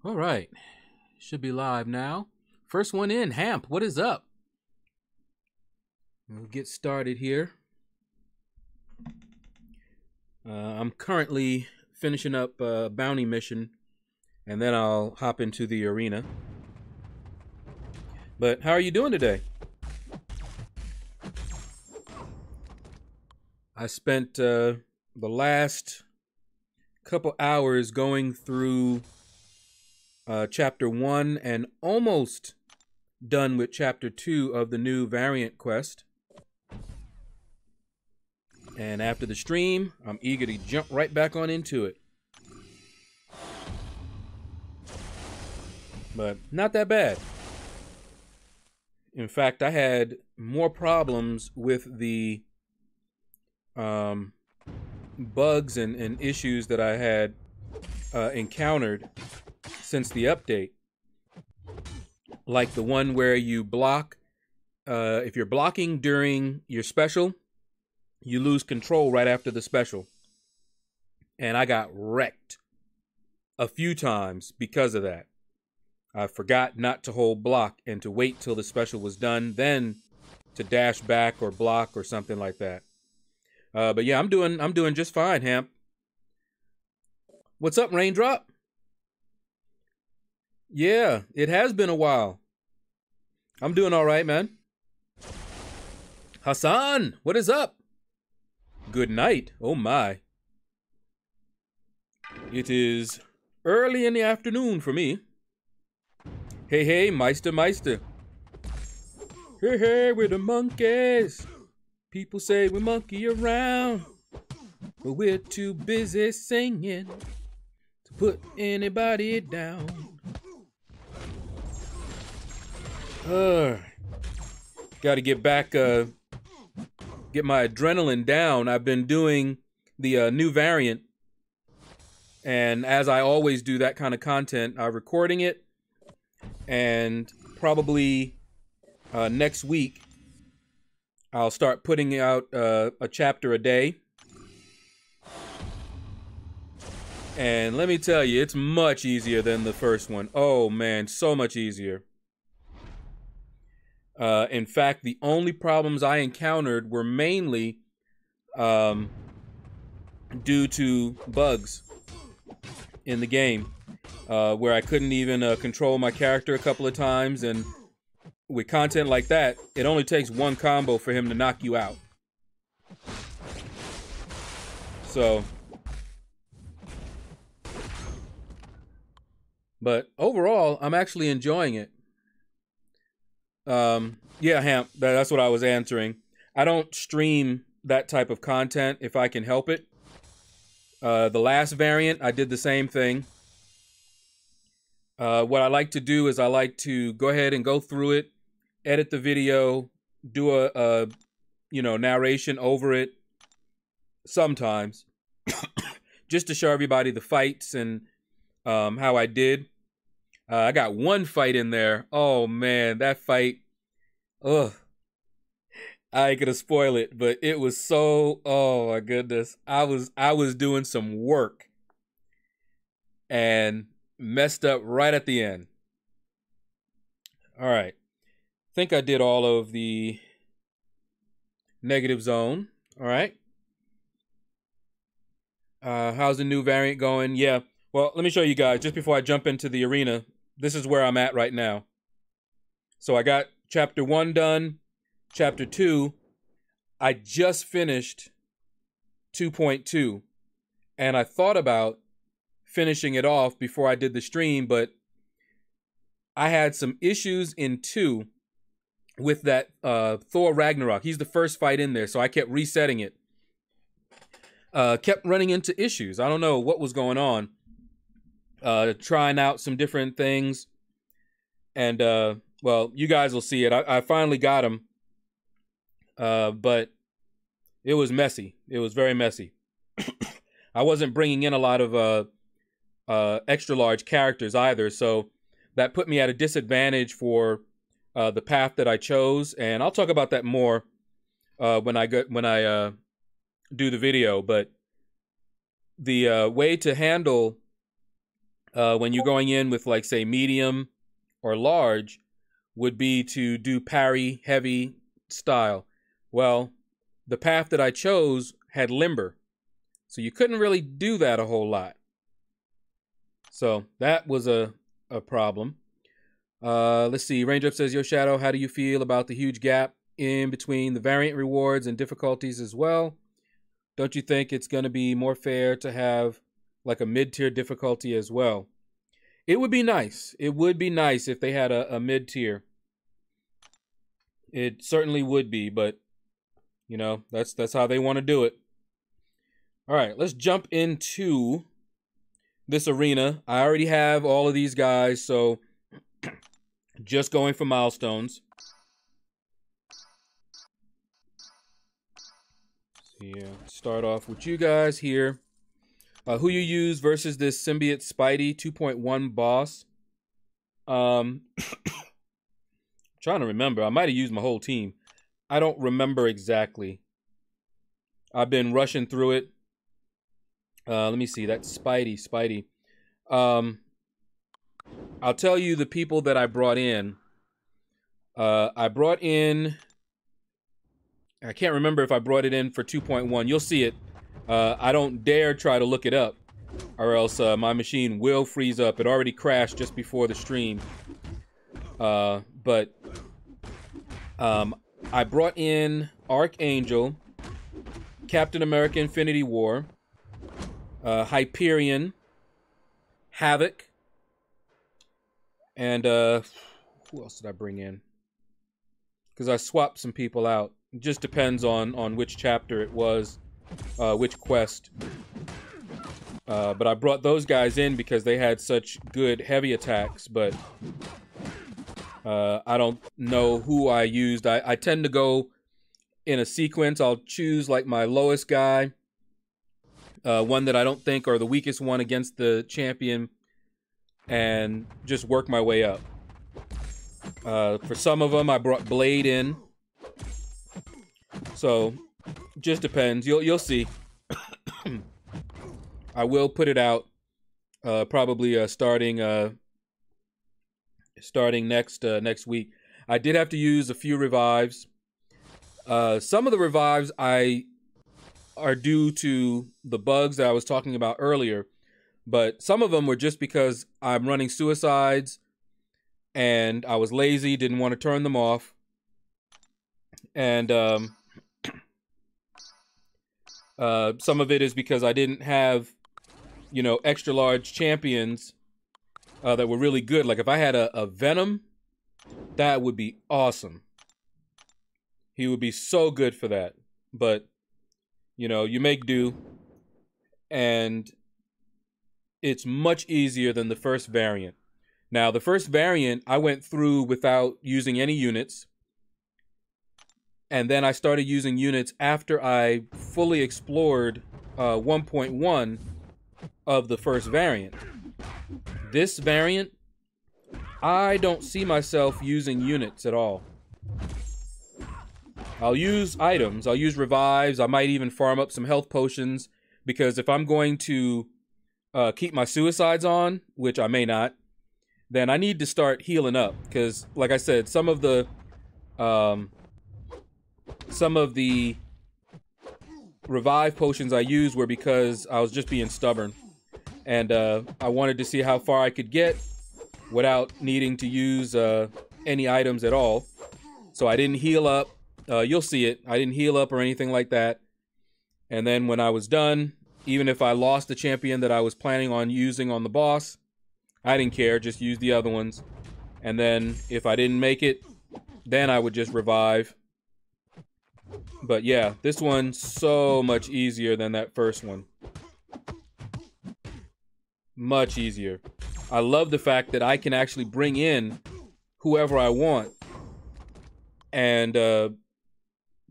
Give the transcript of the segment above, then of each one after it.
All right. Should be live now. First one in, Hamp. What is up? We'll get started here. I'm currently finishing up a bounty mission, and then I'll hop into the arena. But how are you doing today? I spent the last couple hours going through Chapter 1 and almost done with Chapter 2 of the new variant quest. And after the stream, I'm eager to jump right back on into it. But not that bad. In fact, I had more problems with the bugs and issues that I had encountered since the update. Like the one where you block, if you're blocking during your special, you lose control right after the special. And I got wrecked a few times because of that. I forgot not to hold block and to wait till the special was done, then to dash back or block or something like that. But yeah, I'm doing just fine, Hamp. What's up, Raindrop? Yeah, it has been a while. I'm doing all right, man. Hassan, what is up? Good night. Oh my. It is early in the afternoon for me. Hey, hey, Meister. Hey, hey, we're the monkeys. People say we monkey around, but we're too busy singing to put anybody down. Got to get back, get my adrenaline down. I've been doing the new variant, and as I always do that kind of content, I'm recording it, and probably next week I'll start putting out a chapter a day. And let me tell you, it's much easier than the first one. Oh man, so much easier. In fact, the only problems I encountered were mainly due to bugs in the game, where I couldn't even control my character a couple of times, and with content like that, it only takes one combo for him to knock you out. So, but overall, I'm actually enjoying it. Yeah, Hamp, that's what I was answering. I don't stream that type of content if I can help it. The last variant, I did the same thing. What I like to do is I like to go ahead and go through it, edit the video, do a narration over it sometimes, just to show everybody the fights and how I did. I got one fight in there. Oh man, that fight. Ugh. I ain't gonna spoil it, but it was so, oh my goodness. I was doing some work and messed up right at the end. All right. Think I did all of the negative zone. All right. How's the new variant going? Yeah. Well, let me show you guys just before I jump into the arena. This is where I'm at right now. So I got Chapter 1 done. Chapter 2, I just finished 2.2. And I thought about finishing it off before I did the stream, but I had some issues in 2 with that Thor Ragnarok. He's the first fight in there, so I kept resetting it. Kept running into issues. I don't know what was going on. Trying out some different things. And, well, you guys will see it. I finally got him. But it was messy. It was very messy. I wasn't bringing in a lot of extra large characters either, so that put me at a disadvantage for the path that I chose. And I'll talk about that more when I do the video. But the way to handle when you're going in with, like, say, medium or large, would be to do parry heavy style. Well, the path that I chose had limber, so you couldn't really do that a whole lot. So that was a problem. Let's see. Raindrop says, Yo Shadow, how do you feel about the huge gap in between the variant rewards and difficulties as well? Don't you think it's going to be more fair to have like a mid-tier difficulty as well? It would be nice. It would be nice if they had a mid-tier. It certainly would be, but you know, that's how they want to do it. All right, let's jump into this arena. I already have all of these guys, so just going for milestones. So yeah, start off with you guys here. Who you use versus this Symbiote Spidey 2.1 boss. Trying to remember. I might have used my whole team. I don't remember exactly. I've been rushing through it. Let me see. That's Spidey. I'll tell you the people that I brought in. I brought in... I can't remember if I brought it in for 2.1. You'll see it. I don't dare try to look it up, or else my machine will freeze up. It already crashed just before the stream. But I brought in Archangel, Captain America Infinity War, Hyperion, Havoc, and who else did I bring in? Because I swapped some people out. It just depends on which chapter it was, which quest. But I brought those guys in because they had such good heavy attacks, but I don't know who I used. I tend to go in a sequence. I'll choose like my lowest guy, one that I don't think are the weakest one against the champion, and just work my way up. For some of them, I brought Blade in. So, just depends. You'll see. I will put it out, probably starting next week. I did have to use a few revives. Some of the revives are due to the bugs that I was talking about earlier, but some of them were just because I'm running suicides and I was lazy, didn't want to turn them off, and some of it is because I didn't have, you know, extra large champions that were really good. Like if I had a Venom, that would be awesome. He would be so good for that. But, you know, you make do. And it's much easier than the first variant. Now, the first variant, I went through without using any units. And then I started using units after I fully explored 1.1 of the first variant. This variant, I don't see myself using units at all. I'll use items. I'll use revives. I might even farm up some health potions, because if I'm going to keep my suicides on, which I may not, then I need to start healing up. Because, like I said, some of the revive potions I used were because I was just being stubborn. And I wanted to see how far I could get without needing to use any items at all. So I didn't heal up. You'll see it. I didn't heal up or anything like that. And then when I was done, even if I lost the champion that I was planning on using on the boss, I didn't care. Just use the other ones. And then if I didn't make it, then I would just revive. But yeah, this one's so much easier than that first one. Much easier. I love the fact that I can actually bring in whoever I want and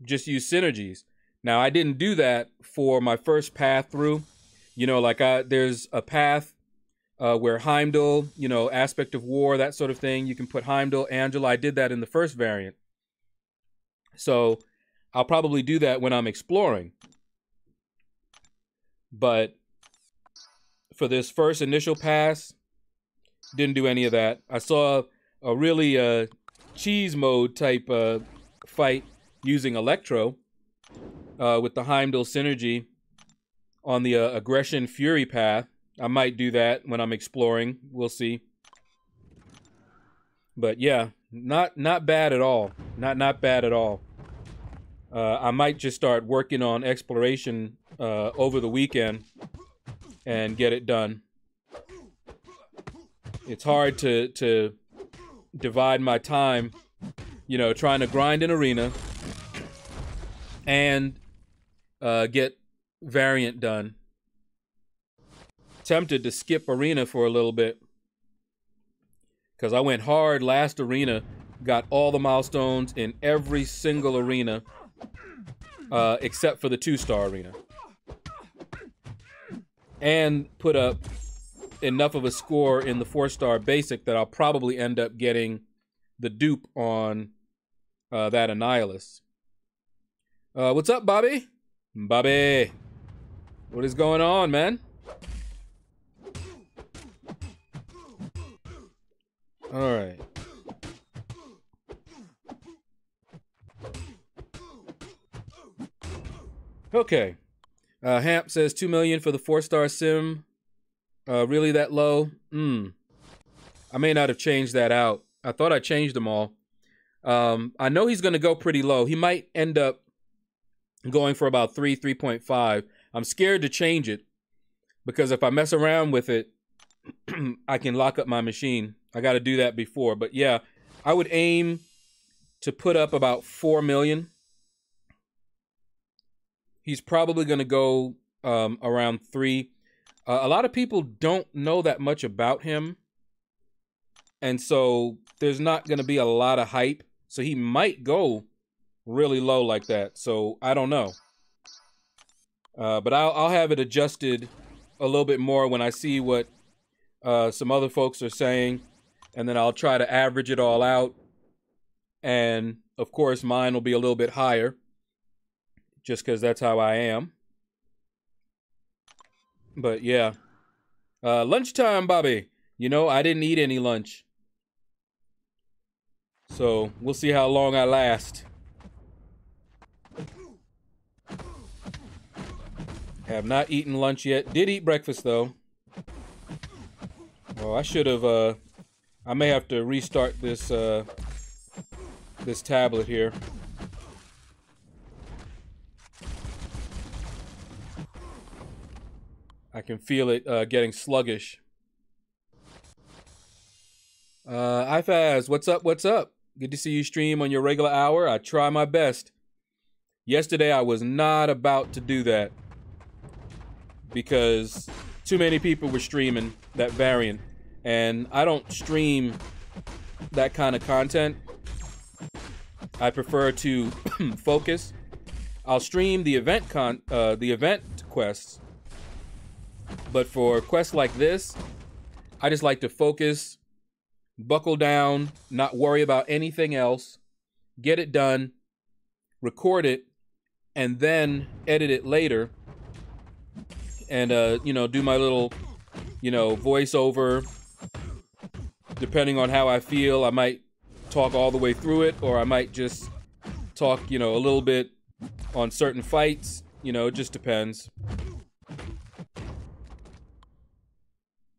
just use synergies. Now, I didn't do that for my first path through. You know, like there's a path where Heimdall, you know, aspect of war, that sort of thing. You can put Heimdall, Angela. I did that in the first variant. So I'll probably do that when I'm exploring. But for this first initial pass, Didn't do any of that. I saw a really cheese mode type fight using Electro with the Heimdall synergy on the aggression fury path. I might do that when I'm exploring. We'll see. But yeah, not bad at all. Not bad at all. I might just start working on exploration over the weekend and get it done. It's hard to divide my time, you know, trying to grind an arena and get variant done. Tempted to skip arena for a little bit because I went hard last arena, got all the milestones in every single arena except for the 2-star arena, and put up enough of a score in the 4-star basic that I'll probably end up getting the dupe on that Annihilus. What's up, Bobby? Bobby, what is going on, man? All right. Okay. Hamp says 2 million for the 4-star sim. Really that low? I may not have changed that out. I thought I changed them all. I know he's going to go pretty low. He might end up going for about 3.5. I'm scared to change it because if I mess around with it, I can lock up my machine. I got to do that before. But yeah, I would aim to put up about 4 million. He's probably going to go around 3. A lot of people don't know that much about him. And so there's not going to be a lot of hype. So he might go really low like that. So I don't know. But I'll have it adjusted a little bit more when I see what some other folks are saying. And then I'll try to average it all out. And of course, mine will be a little bit higher. Just because that's how I am. But yeah. Lunchtime, Bobby. You know, I didn't eat any lunch. So we'll see how long I last. Have not eaten lunch yet. Did eat breakfast though. Oh, I should have. I may have to restart this this tablet here. I can feel it getting sluggish. iFaz, what's up? What's up? Good to see you stream on your regular hour. I try my best. Yesterday, I was not about to do that because too many people were streaming that variant, and I don't stream that kind of content. I prefer to focus. I'll stream the event quests. But for quests like this, I just like to focus, buckle down, not worry about anything else, get it done, record it, and then edit it later. And, you know, do my little, you know, voiceover. Depending on how I feel, I might talk all the way through it, or I might just talk, you know, a little bit on certain fights. You know, it just depends.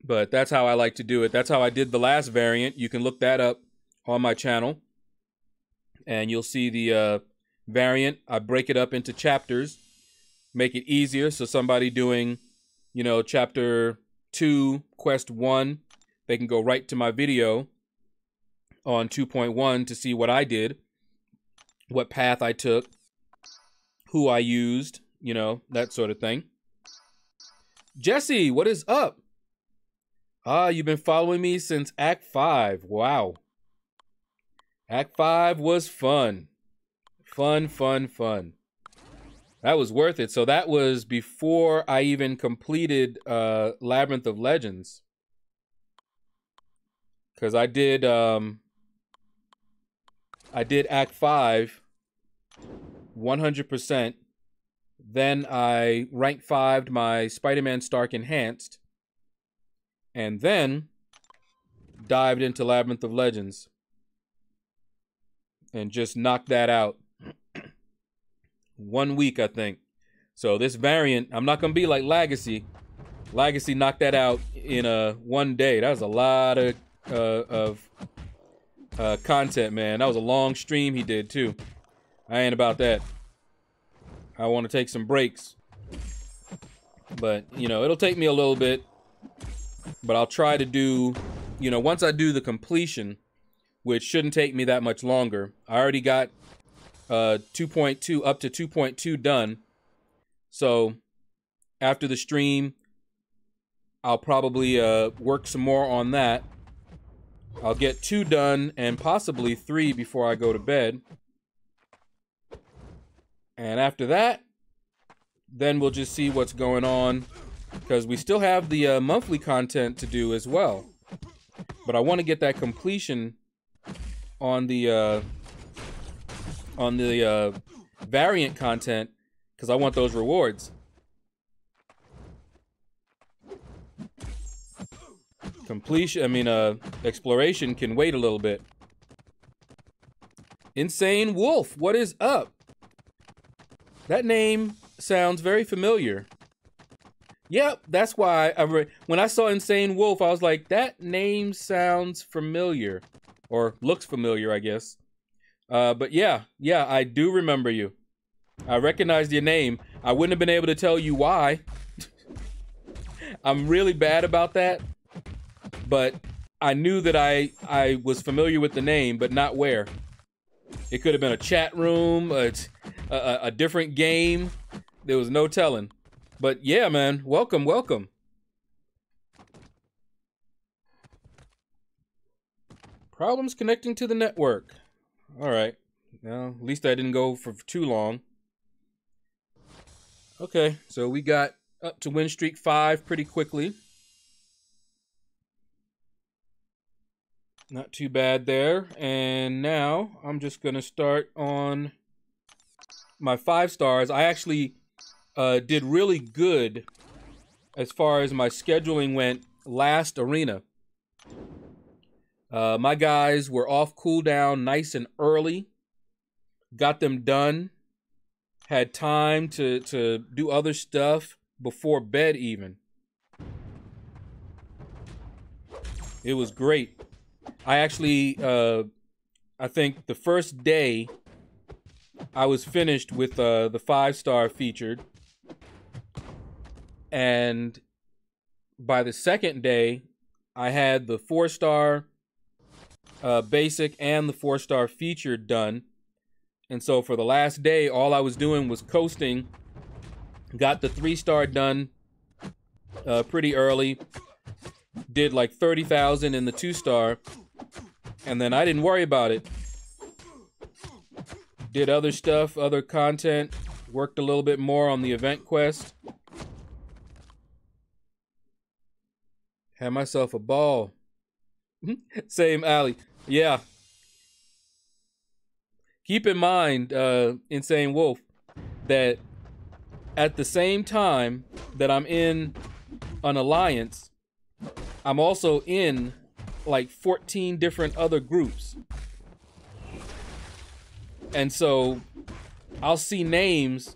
But that's how I like to do it. That's how I did the last variant. You can look that up on my channel. And you'll see the variant. I break it up into chapters. Make it easier. So somebody doing, you know, chapter 2, quest 1, they can go right to my video on 2.1 to see what I did. What path I took. Who I used. You know, that sort of thing. Jesse, what is up? You've been following me since Act 5. Wow. Act 5 was fun. Fun. That was worth it. So that was before I even completed Labyrinth of Legends. Because I did Act 5 100%. Then I rank 5'd my Spider-Man Stark Enhanced. And then dived into Labyrinth of Legends and just knocked that out. 1 week, I think. So this variant, I'm not gonna be like Legacy. Legacy knocked that out in 1 day. That was a lot of content, man. That was a long stream he did too. I ain't about that. I want to take some breaks, but you know, it'll take me a little bit. But I'll try to do, you know, once I do the completion, which shouldn't take me that much longer. I already got 2.2 up to 2.2 done. So after the stream, I'll probably work some more on that. I'll get 2 done and possibly 3 before I go to bed. And after that, then we'll just see what's going on, because we still have the monthly content to do as well. But I want to get that completion on the variant content, because I want those rewards. Completion, I mean, exploration can wait a little bit. Insane Wolf, what is up? That name sounds very familiar. Yep, that's why when I saw Insane Wolf, I was like, that name sounds familiar. Or looks familiar, I guess. But yeah, I do remember you. I recognized your name. I wouldn't have been able to tell you why. I'm really bad about that. But I knew that I was familiar with the name, but not where. It could have been a chat room, a different game. There was no telling. But yeah, man, welcome, welcome. Problems connecting to the network. All right. Well, at least I didn't go for too long. Okay, so we got up to win streak 5 pretty quickly. Not too bad there. And now I'm just going to start on my 5 stars. I actually did really good as far as my scheduling went last arena. My guys were off cooldown nice and early. Got them done. Had time to do other stuff before bed even. It was great. I actually, I think the first day I was finished with the 5-star featured. And by the second day, I had the 4-star basic and the 4-star featured done. And so for the last day, all I was doing was coasting. Got the 3-star done pretty early. Did like 30,000 in the 2-star. And then I didn't worry about it. Did other stuff, other content. Worked a little bit more on the event quest. Had myself a ball. Same, Allie. Yeah. Keep in mind, Insane Wolf, that at the same time that I'm in an alliance, I'm also in like 14 different other groups. And so I'll see names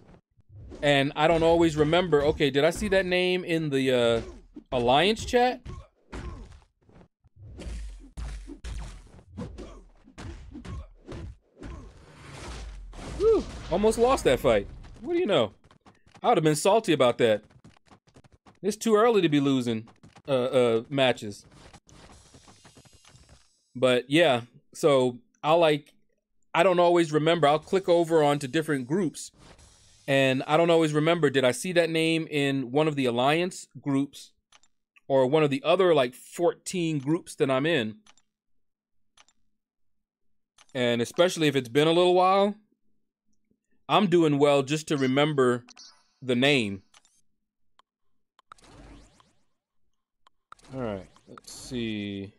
and I don't always remember, okay, did I see that name in the alliance chat? Whew, almost lost that fight. What do you know? I would have been salty about that. It's too early to be losing matches. But yeah, so I don't always remember. I'll click over onto different groups and I don't always remember, did I see that name in one of the alliance groups or one of the other like 14 groups that I'm in? And especially if it's been a little while, I'm doing well just to remember the name. All right, let's see.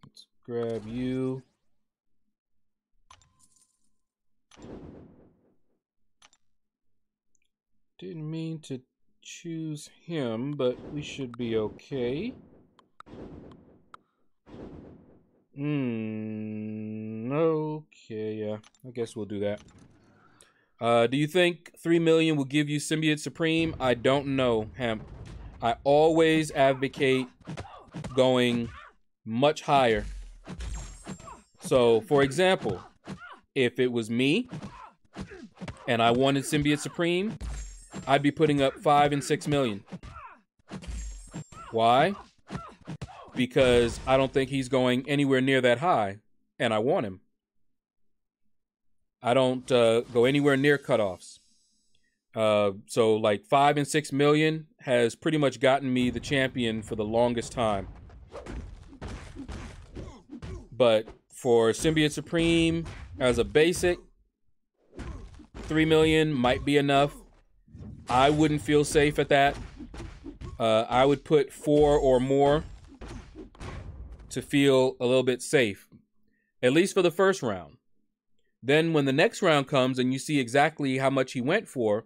Let's grab you. Didn't mean to choose him, but we should be okay. Okay, yeah. I guess we'll do that. Do you think 3 million will give you Symbiote Supreme? I don't know, Hemp. I always advocate going much higher. So, for example, if it was me and I wanted Symbiote Supreme, I'd be putting up 5 and 6 million. Why? Because I don't think he's going anywhere near that high, and I want him. I don't go anywhere near cutoffs. So like 5 and 6 million has pretty much gotten me the champion for the longest time. But for Symbiote Supreme as a basic, 3 million might be enough. I wouldn't feel safe at that. I would put 4 or more to feel a little bit safe, at least for the first round. Then when the next round comes and you see exactly how much he went for,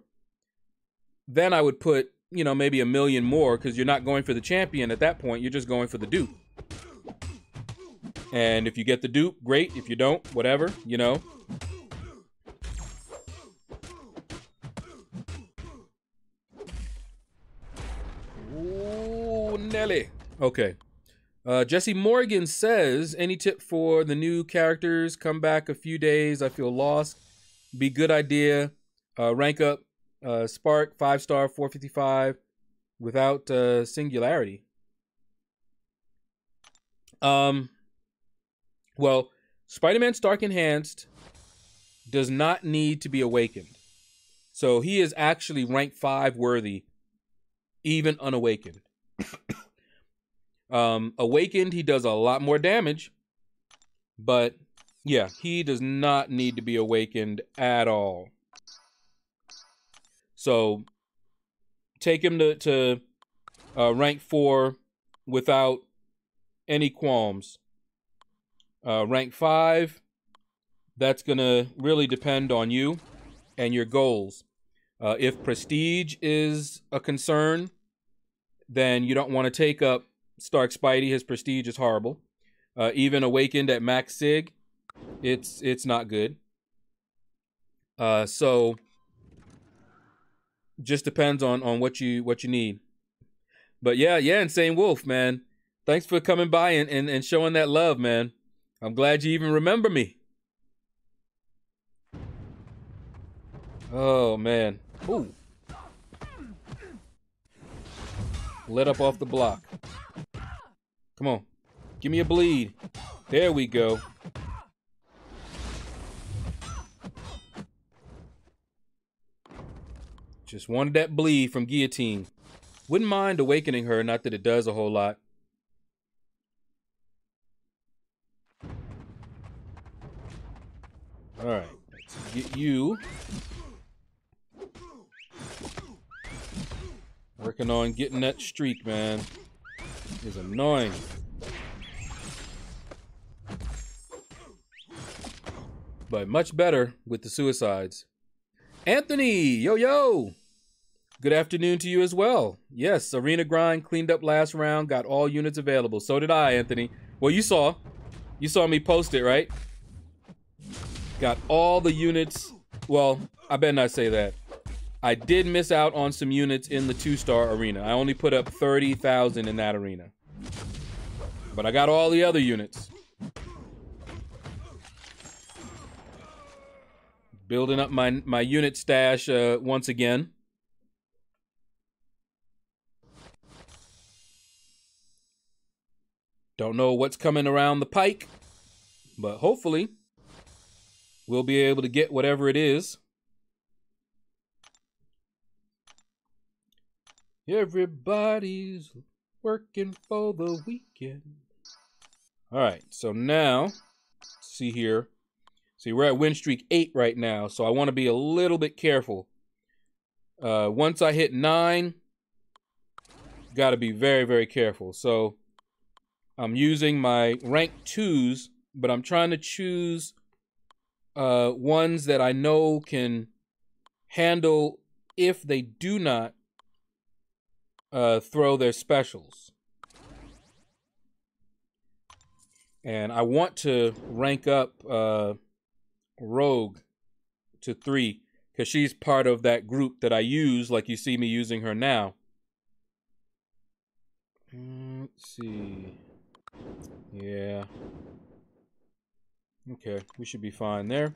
then I would put, you know, maybe 1 million more, because you're not going for the champion at that point. You're just going for the dupe. And if you get the dupe, great. If you don't, whatever, you know. Ooh, Nelly. Okay. Jesse Morgan says, any tip for the new characters? Come back a few days. I feel lost. Be good idea. Rank up Spark 5-star 455 without singularity. Well, Spider-Man Stark Enhanced does not need to be awakened. So he is actually rank 5 worthy, even unawakened. Awakened, he does a lot more damage. But yeah, he does not need to be awakened at all. So take him to rank 4 without any qualms. Rank 5, that's going to really depend on you and your goals. If prestige is a concern, then you don't want to take up Stark Spidey. His prestige is horrible. Even awakened at max sig, it's not good. So just depends on what you need. But yeah, Insane Wolf, man. Thanks for coming by and showing that love, man. I'm glad you even remember me. Oh, man. Ooh. Lit up off the block. Come on. Give me a bleed. There we go. Just wanted that bleed from Guillotine. Wouldn't mind awakening her, not that it does a whole lot. Alright, let's get you. Working on getting that streak, man. It's annoying. But much better with the suicides. Anthony, yo. Good afternoon to you as well. Yes, Arena Grind cleaned up last round, got all units available. So did I, Anthony. Well, you saw me post it, right? Got all the units. Well, I better not say that. I did miss out on some units in the 2-star arena. I only put up 30,000 in that arena. But I got all the other units. Building up my unit stash once again. Don't know what's coming around the pike, but hopefully we'll be able to get whatever it is. Everybody's working for the weekend. All right, so now, see here. See, we're at win streak 8 right now, so I want to be a little bit careful. Once I hit 9, got to be very, very careful. So I'm using my rank 2s, but I'm trying to choose ones that I know can handle if they do not throw their specials. And I want to rank up Rogue to 3 because she's part of that group that I use, like you see me using her now. Let's see. Yeah. Okay, we should be fine there.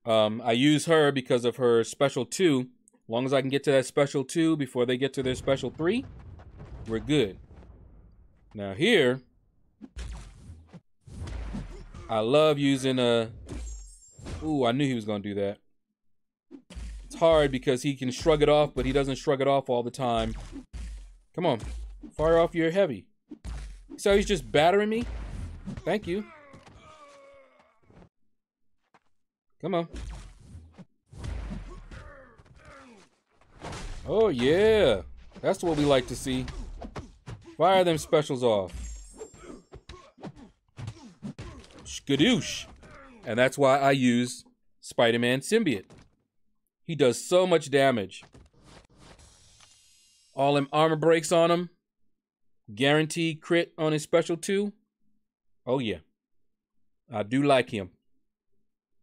I use her because of her special 2. As long as I can get to that special 2 before they get to their special 3, we're good. Now here, I love using a... Ooh, I knew he was going to do that. It's hard because he can shrug it off, but he doesn't shrug it off all the time. Come on. Fire off your heavy. So he's just battering me? Thank you. Come on. Oh, yeah. That's what we like to see. Fire them specials off. Skadoosh. And that's why I use Spider-Man Symbiote. He does so much damage. All them armor breaks on him. Guaranteed crit on his special 2. Oh, yeah. I do like him.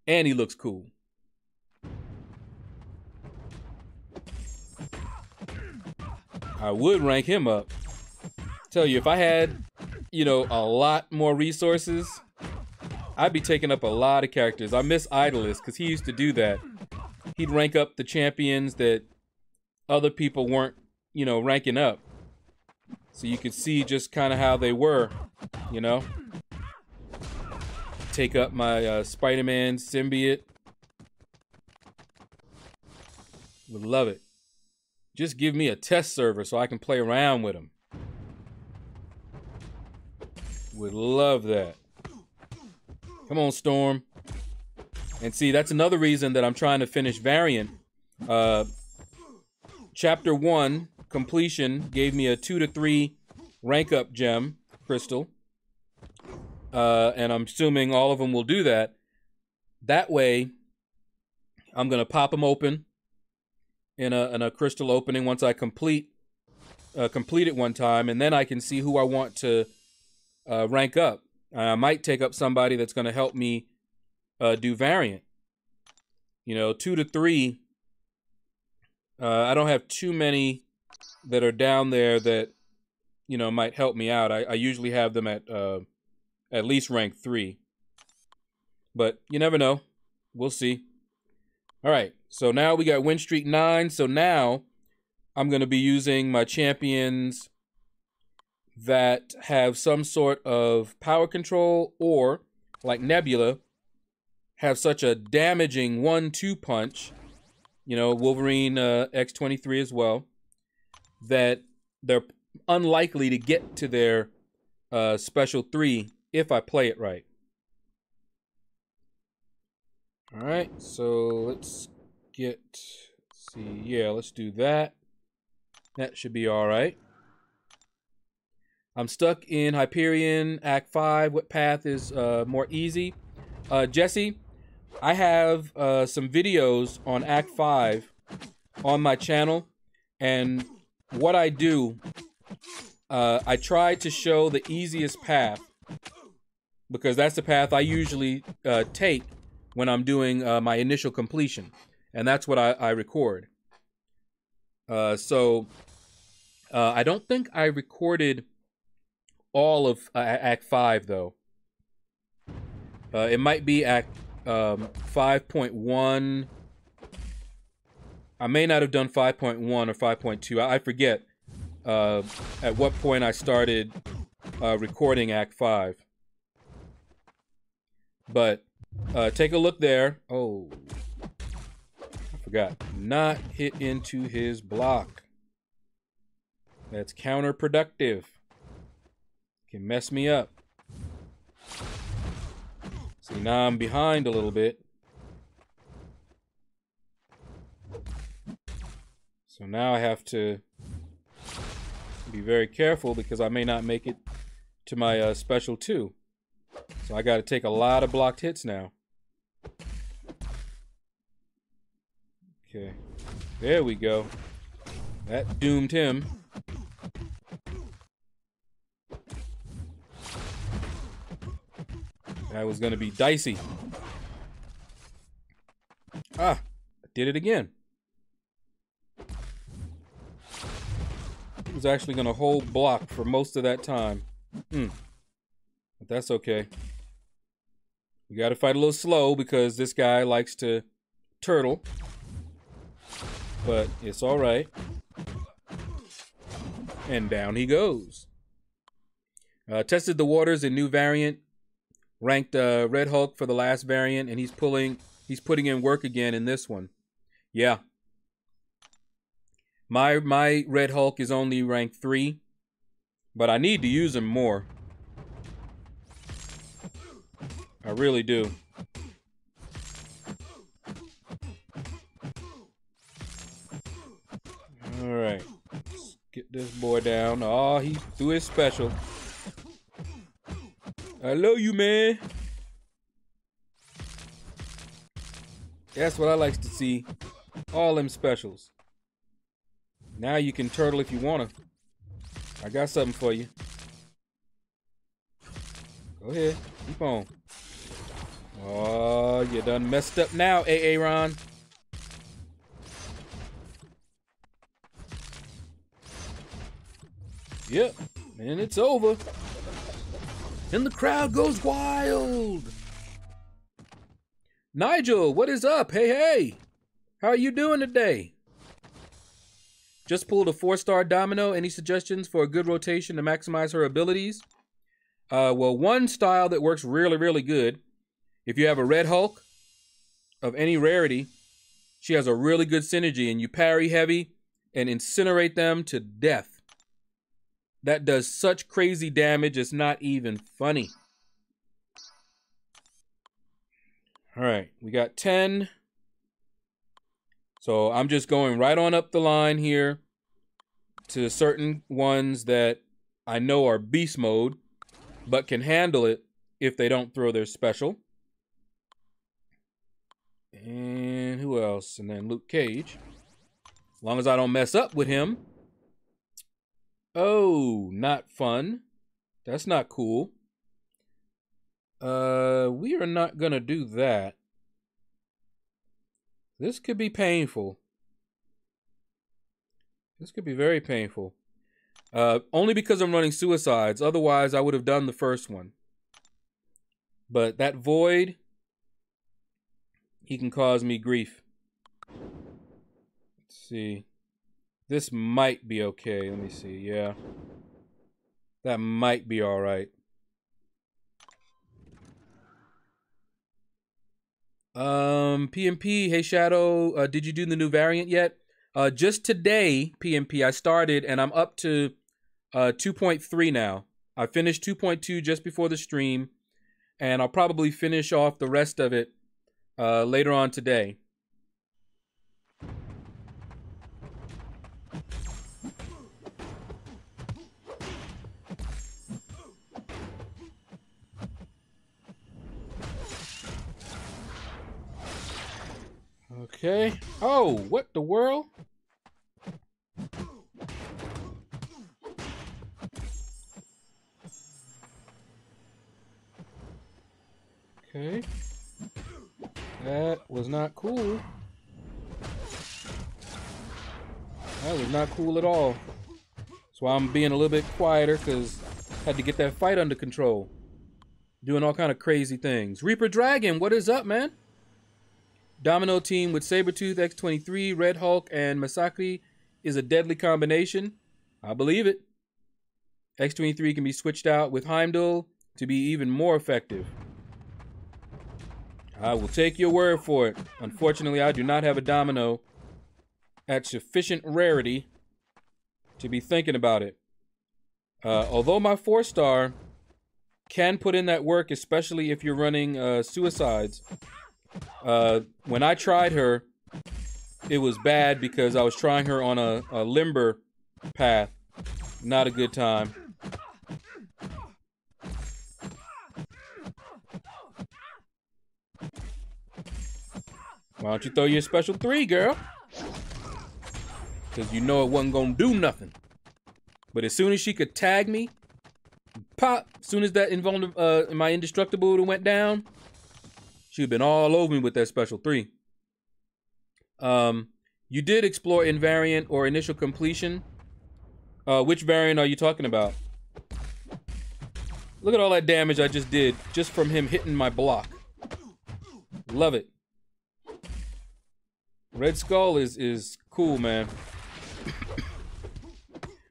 And he looks cool. I would rank him up. Tell you, if I had, you know, a lot more resources, I'd be taking up a lot of characters. I miss Idolus because he used to do that. He'd rank up the champions that other people weren't, you know, ranking up. So you could see just kind of how they were, you know. Take up my Spider-Man Symbiote. Would love it. Just give me a test server so I can play around with him. Would love that. Come on, Storm. And see, that's another reason that I'm trying to finish Variant. Chapter 1 completion gave me a 2 to 3 rank up gem crystal. And I'm assuming all of them will do that. That way, I'm going to pop them open in a crystal opening once I complete it one time. And then I can see who I want to rank up. I might take up somebody that's going to help me do Variant. You know, 2 to 3. I don't have too many that are down there that, you know, might help me out. I usually have them at least rank 3. But you never know. We'll see. All right. So now we got win streak 9. So now I'm going to be using my champions that have some sort of power control or, like Nebula, have such a damaging 1-2 punch, you know, Wolverine X-23 as well, that they're unlikely to get to their special 3 if I play it right. All right, so let's see, yeah, let's do that. That should be all right. I'm stuck in Hyperion, Act 5. What path is more easy? Jesse, I have some videos on Act 5 on my channel. And what I do, I try to show the easiest path. Because that's the path I usually take when I'm doing my initial completion. And that's what I record. So I don't think I recorded all of Act 5, though. It might be Act 5.1. I may not have done 5.1 or 5.2. I forget at what point I started recording Act 5. But take a look there. Oh, I forgot. Not hit into his block. That's counterproductive. Can mess me up. See, now I'm behind a little bit. So now I have to be very careful because I may not make it to my special 2. So I got to take a lot of blocked hits now. Okay. There we go. That doomed him. That was gonna be dicey. Ah, I did it again. It was actually gonna hold block for most of that time. But that's okay. We gotta fight a little slow because this guy likes to turtle. But it's alright. And down he goes. Tested the waters in new variant. Ranked Red Hulk for the last variant, and he's putting in work again in this one. Yeah. My Red Hulk is only rank 3, but I need to use him more. I really do. All right, let's get this boy down. Oh, he threw his special. I love you, man. That's what I like to see. All them specials. Now you can turtle if you wanna. I got something for you. Go ahead, keep on. Oh, you done messed up now, Aaron. Yep, and it's over. And the crowd goes wild. Nigel, what is up? Hey. How are you doing today? Just pulled a 4-star Domino. Any suggestions for a good rotation to maximize her abilities? Well, one style that works really, really good. If you have a Red Hulk of any rarity, she has a really good synergy, and you parry heavy and incinerate them to death. That does such crazy damage, it's not even funny. All right, we got 10. So I'm just going right on up the line here to certain ones that I know are beast mode, but can handle it if they don't throw their special. And who else? And then Luke Cage. As long as I don't mess up with him. Oh, not fun. That's not cool. We are not gonna do that. This could be painful. This could be very painful. Only because I'm running suicides. Otherwise, I would have done the first one. But that void, he can cause me grief. Let's see. This might be okay. Let me see. Yeah. That might be all right. PMP, hey Shadow, did you do the new variant yet? Just today, PMP, I started and I'm up to 2.3 now. I finished 2.2 just before the stream, and I'll probably finish off the rest of it later on today. Okay. Oh, what the world? Okay. That was not cool. That was not cool at all. That's why I'm being a little bit quieter, because I had to get that fight under control. Doing all kind of crazy things. Reaper Dragon, what is up, man? Domino team with Sabretooth, X-23, Red Hulk, and Masakri is a deadly combination. I believe it. X-23 can be switched out with Heimdall to be even more effective. I will take your word for it. Unfortunately, I do not have a Domino at sufficient rarity to be thinking about it. Although my 4-star can put in that work, especially if you're running suicides. When I tried her, it was bad because I was trying her on a limber path. Not a good time. Why don't you throw your special 3, girl? Because you know it wasn't going to do nothing. But as soon as she could tag me, pop. As soon as that my indestructible went down, she'd been all over me with that special 3. You did explore invariant or initial completion. Which variant are you talking about? Look at all that damage I just did just from him hitting my block. Love it. Red Skull is cool, man.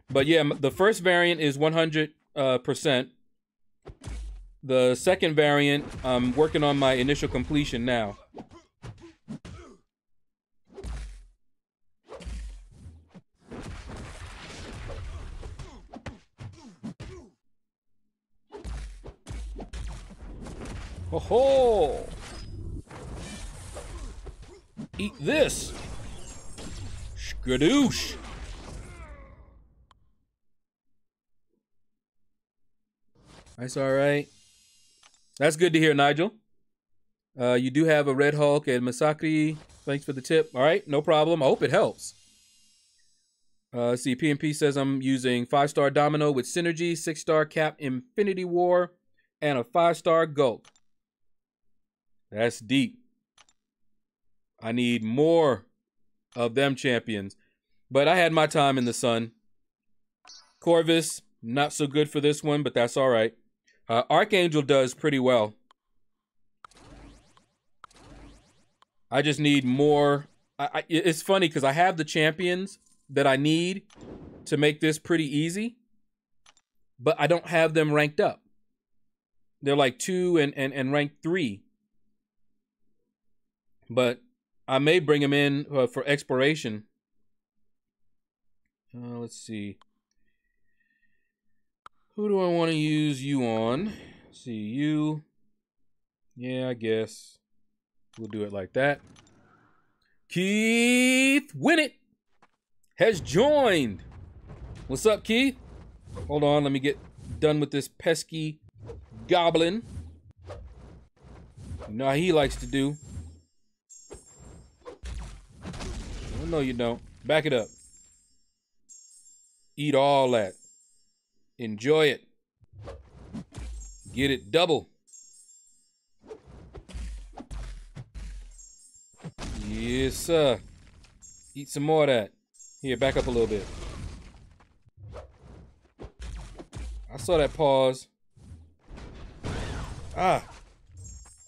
But yeah, the first variant is 100%. The second variant, I'm working on my initial completion now. Ho ho! Eat this! Skadoosh! That's alright. That's good to hear, Nigel. You do have a Red Hulk and Masakri. Thanks for the tip. Alright, no problem. I hope it helps. Let's see, PMP says I'm using 5-star Domino with Synergy, 6-star Cap Infinity War, and a 5-star Gulp. That's deep. I need more of them champions. But I had my time in the sun. Corvus, not so good for this one, but that's all right. Archangel does pretty well. I just need more. It's funny because I have the champions that I need to make this pretty easy, but I don't have them ranked up. They're like 2 and ranked 3. But I may bring them in for exploration. Let's see. Who do I want to use you on? Let's see, you. Yeah, I guess we'll do it like that. Keith Winnett has joined. What's up, Keith? Hold on, let me get done with this pesky goblin. You know how he likes to do. Oh, no, you don't. Back it up. Eat all that. Enjoy it. Get it double. Yes, sir. Eat some more of that. Here, back up a little bit. I saw that pause. Ah.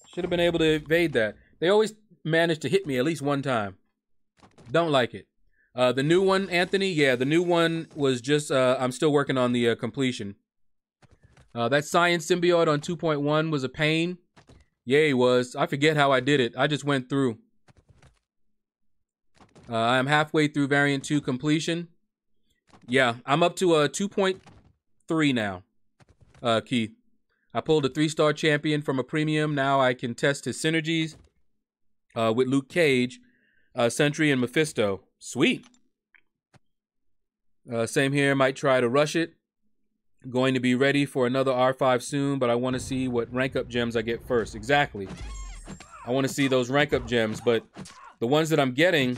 Should have been able to evade that. They always manage to hit me at least one time. Don't like it. The new one, Anthony, yeah, the new one was just, I'm still working on the completion. That Science Symbiote on 2.1 was a pain. Yeah, it was. I forget how I did it. I just went through. I'm halfway through Variant 2 completion. Yeah, I'm up to 2.3 now, Keith. I pulled a 3-star champion from a premium. Now I can test his synergies with Luke Cage, Sentry, and Mephisto. Sweet. Same here. Might try to rush it. Going to be ready for another R5 soon, but I want to see what rank up gems I get first. Exactly. I want to see those rank up gems, but the ones that I'm getting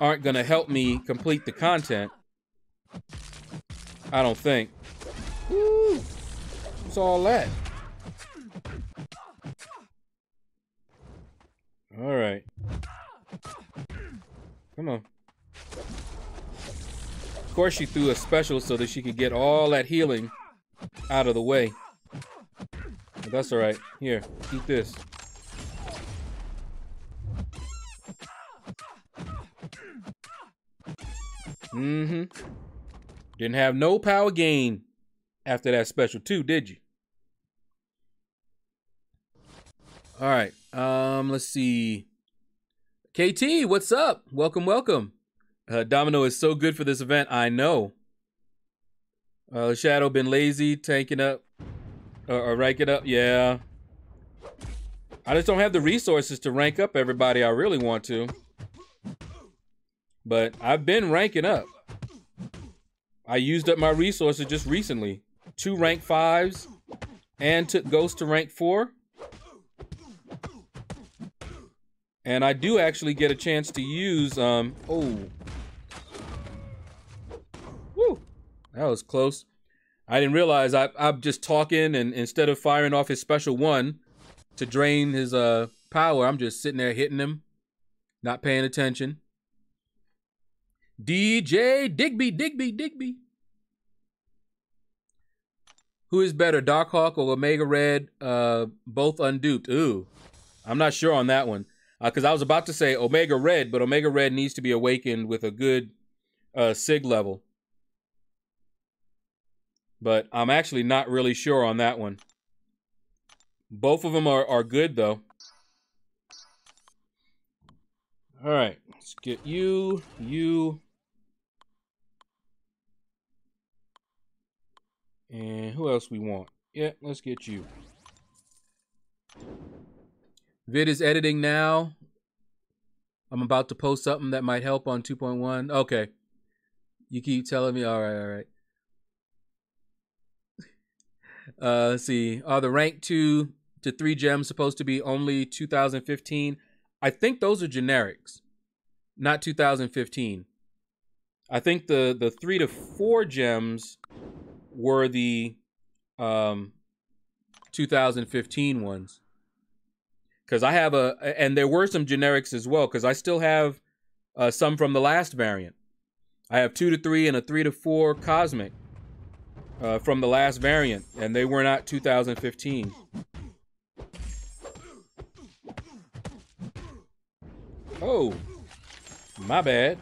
aren't going to help me complete the content. I don't think. Woo! What's all that? All right. Come on. Of course she threw a special so that she could get all that healing out of the way. But that's all right. Here, eat this. Mm-hmm. Didn't have no power gain after that special too, did you? All right. Let's see. KT, what's up? Welcome, welcome. Domino is so good for this event, I know. Shadow been lazy, tanking up, or ranking up, yeah. I just don't have the resources to rank up everybody I really want to. But I've been ranking up. I used up my resources just recently. 2 rank 5s and took Ghost to rank 4. And I do actually get a chance to use, Woo! That was close. I didn't realize I'm just talking, and instead of firing off his special one to drain his power, I'm just sitting there hitting him, not paying attention. DJ Digby, Digby, Digby. Who is better, Darkhawk or Omega Red? Both unduped. Ooh, I'm not sure on that one. Because I was about to say Omega Red, but Omega Red needs to be awakened with a good Sig level. But I'm actually not really sure on that one. Both of them are good, though. All right, let's get you. And who else we want? Yeah, let's get you. Vid is editing now. I'm about to post something that might help on 2.1. Okay. You keep telling me. All right. Let's see. Are the rank 2 to 3 gems supposed to be only 2015? I think those are generics, not 2015. I think the 3 to 4 gems were the 2015 ones. Because I have and there were some generics as well, because I still have some from the last variant. I have 2 to 3 and a 3 to 4 cosmic from the last variant, and they were not 2015. Oh, my bad.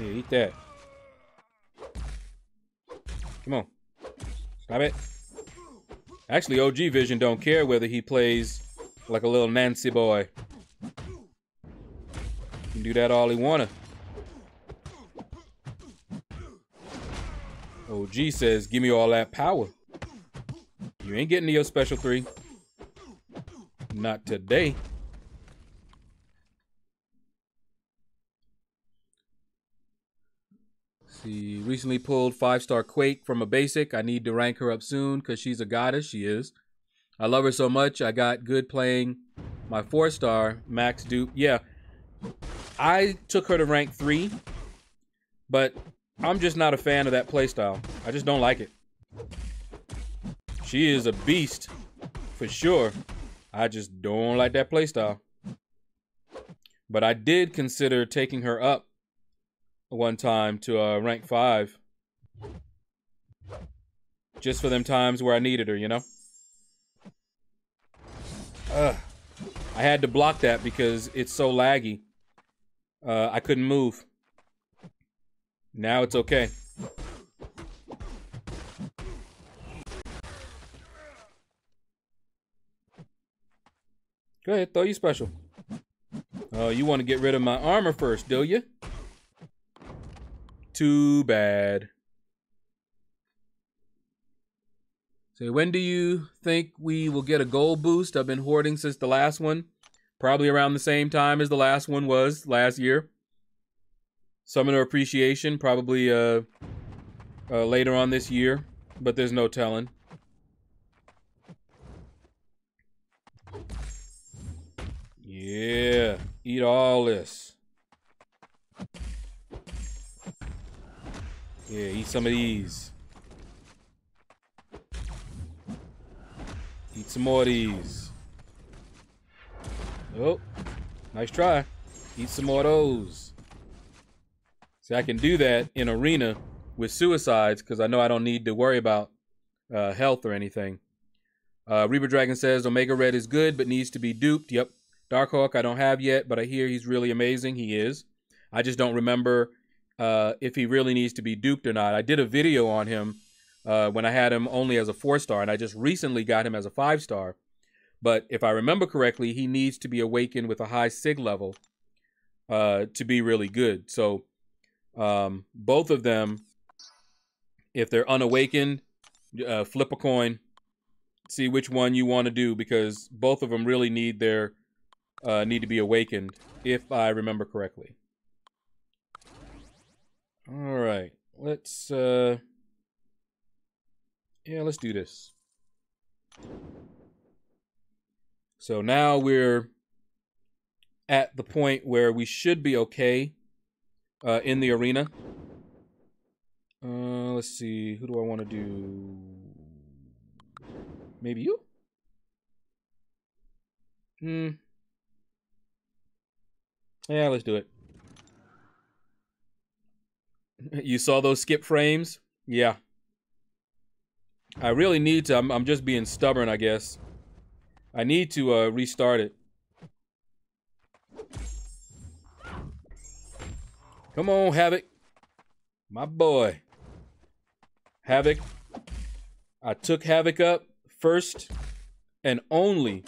Yeah, eat that. Come on. Stop it. Actually, OG Vision don't care whether he plays like a little Nancy boy. He can do that all he wanna. OG says, give me all that power. You ain't getting to your special 3. Not today. See, recently pulled 5-star Quake from a basic. I need to rank her up soon because she's a goddess. She is. I love her so much. I got good playing my 4-star max dupe. Yeah, I took her to rank 3, but I'm just not a fan of that playstyle. I just don't like it. She is a beast for sure. I just don't like that playstyle. But I did consider taking her up one time to rank 5. Just for them times where I needed her, you know? I had to block that because it's so laggy. I couldn't move. Now it's okay. Go ahead, throw your special. Oh, you want to get rid of my armor first, do you? Too bad. So when do you think we will get a gold boost? I've been hoarding since the last one. Probably around the same time as the last one was last year. Summoner Appreciation, probably later on this year, but there's no telling. Yeah, eat all this. Yeah, eat some of these. Eat some more of these. Oh, nice try. Eat some more of those. See, I can do that in arena with suicides because I know I don't need to worry about health or anything. Reaper Dragon says Omega Red is good but needs to be duped. Yep. Darkhawk I don't have yet, but I hear he's really amazing. He is. I just don't remember if he really needs to be duped or not. I did a video on him when I had him only as a 4-star, and I just recently got him as a 5-star. But if I remember correctly, he needs to be awakened with a high Sig level to be really good. So both of them, if they're unawakened, flip a coin, see which one you want to do, because both of them really need their need to be awakened, if I remember correctly. All right, let's let's do this. So now we're at the point where we should be okay in the arena. Let's see. Who do I want to do? Maybe you? Yeah, let's do it. You saw those skip frames? Yeah. I really need to. I'm just being stubborn, I guess. I need to restart it. Come on, Havoc. My boy. Havoc. I took Havoc up first and only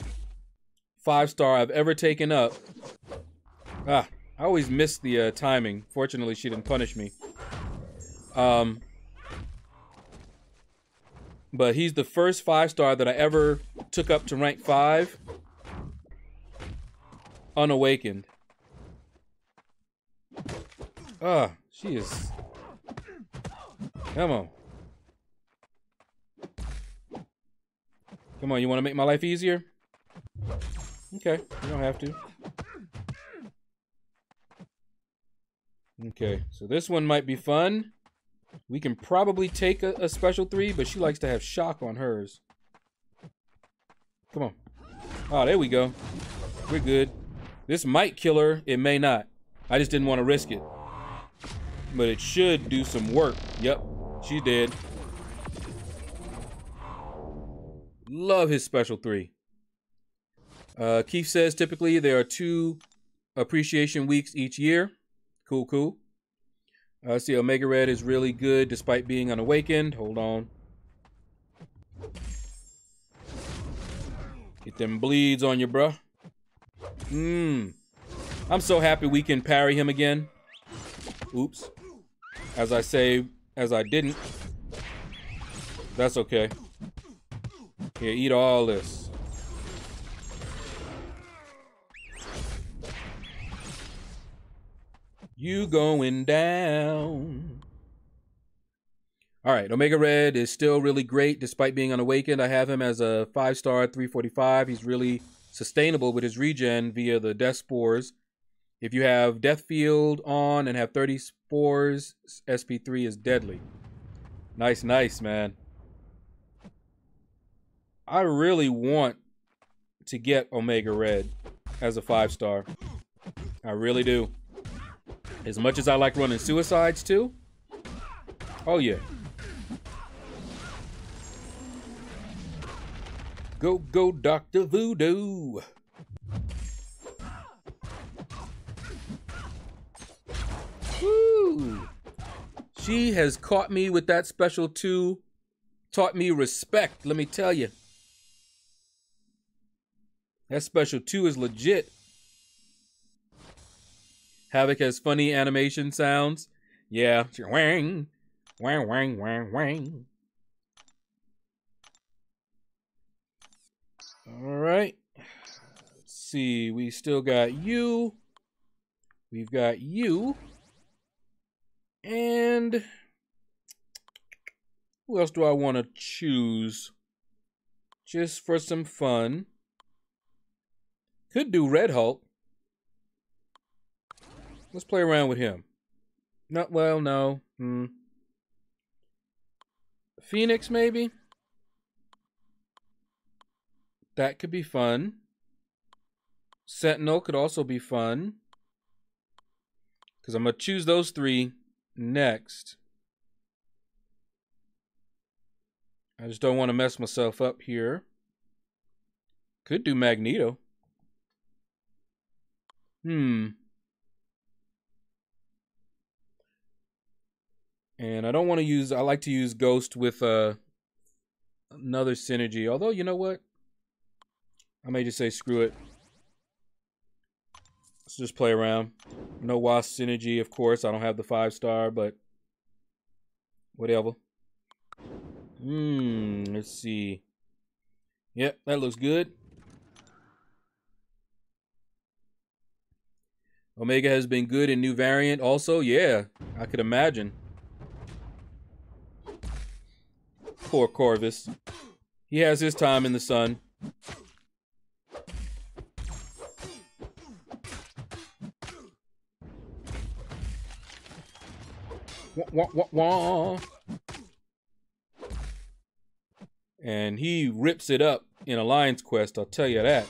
5-star I've ever taken up. I always miss the timing. Fortunately, she didn't punish me. But he's the first 5-star that I ever took up to rank 5 unawakened. She is... Come on. Come on, you want to make my life easier? Okay, you don't have to. Okay, so this one might be fun. We can probably take a special 3, but she likes to have shock on hers. Come on. Oh, there we go. We're good. This might kill her. It may not. I just didn't want to risk it. But it should do some work. Yep, she's dead. Love his special 3. Keith says typically there are 2 appreciation weeks each year. Cool, cool. See, Omega Red is really good despite being unawakened. Hold on. Get them bleeds on you, bruh. I'm so happy we can parry him again. Oops. As I didn't. That's okay. Here, eat all this. You going down. All right, Omega Red is still really great despite being unawakened. I have him as a 5-star 345. He's really sustainable with his regen via the Death Spores. If you have Death Field on and have 30 spores, SP3 is deadly. Nice, nice, man. I really want to get Omega Red as a 5-star. I really do. As much as I like running suicides too. Oh yeah. Go, go, Dr. Voodoo. Woo. She has caught me with that special 2. Taught me respect, let me tell you. That special 2 is legit. Havoc has funny animation sounds. Yeah. Wang. Wang, wang, wang, wang. All right. Let's see. We still got you. We've got you. And who else do I want to choose? Just for some fun. Could do Red Hulk. Let's play around with him. Not well, no. Phoenix, maybe? That could be fun. Sentinel could also be fun. Because I'm going to choose those 3 next. I just don't want to mess myself up here. Could do Magneto. And I don't want to use, I like to use Ghost with another synergy. Although, you know what? I may just say screw it. Let's just play around. No Wasp synergy, of course. I don't have the 5-star, but whatever. Let's see. Yep, that looks good. Omega has been good in new variant also. Yeah, I could imagine. Poor Corvus. He has his time in the sun. Wah, wah, wah. And he rips it up in Alliance Quest, I'll tell you that.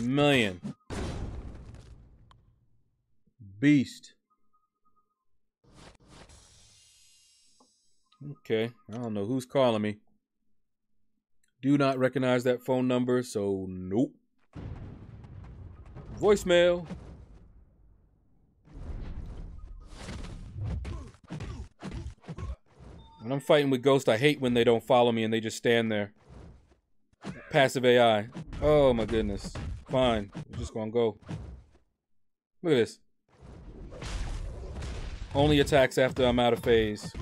Man. Beast. Okay, I don't know who's calling me. Do not recognize that phone number, so nope. Voicemail. When I'm fighting with Ghost, I hate when they don't follow me and they just stand there. Passive AI. Oh my goodness. Fine. We're just gonna go. Look at this. Only attacks after I'm out of phase.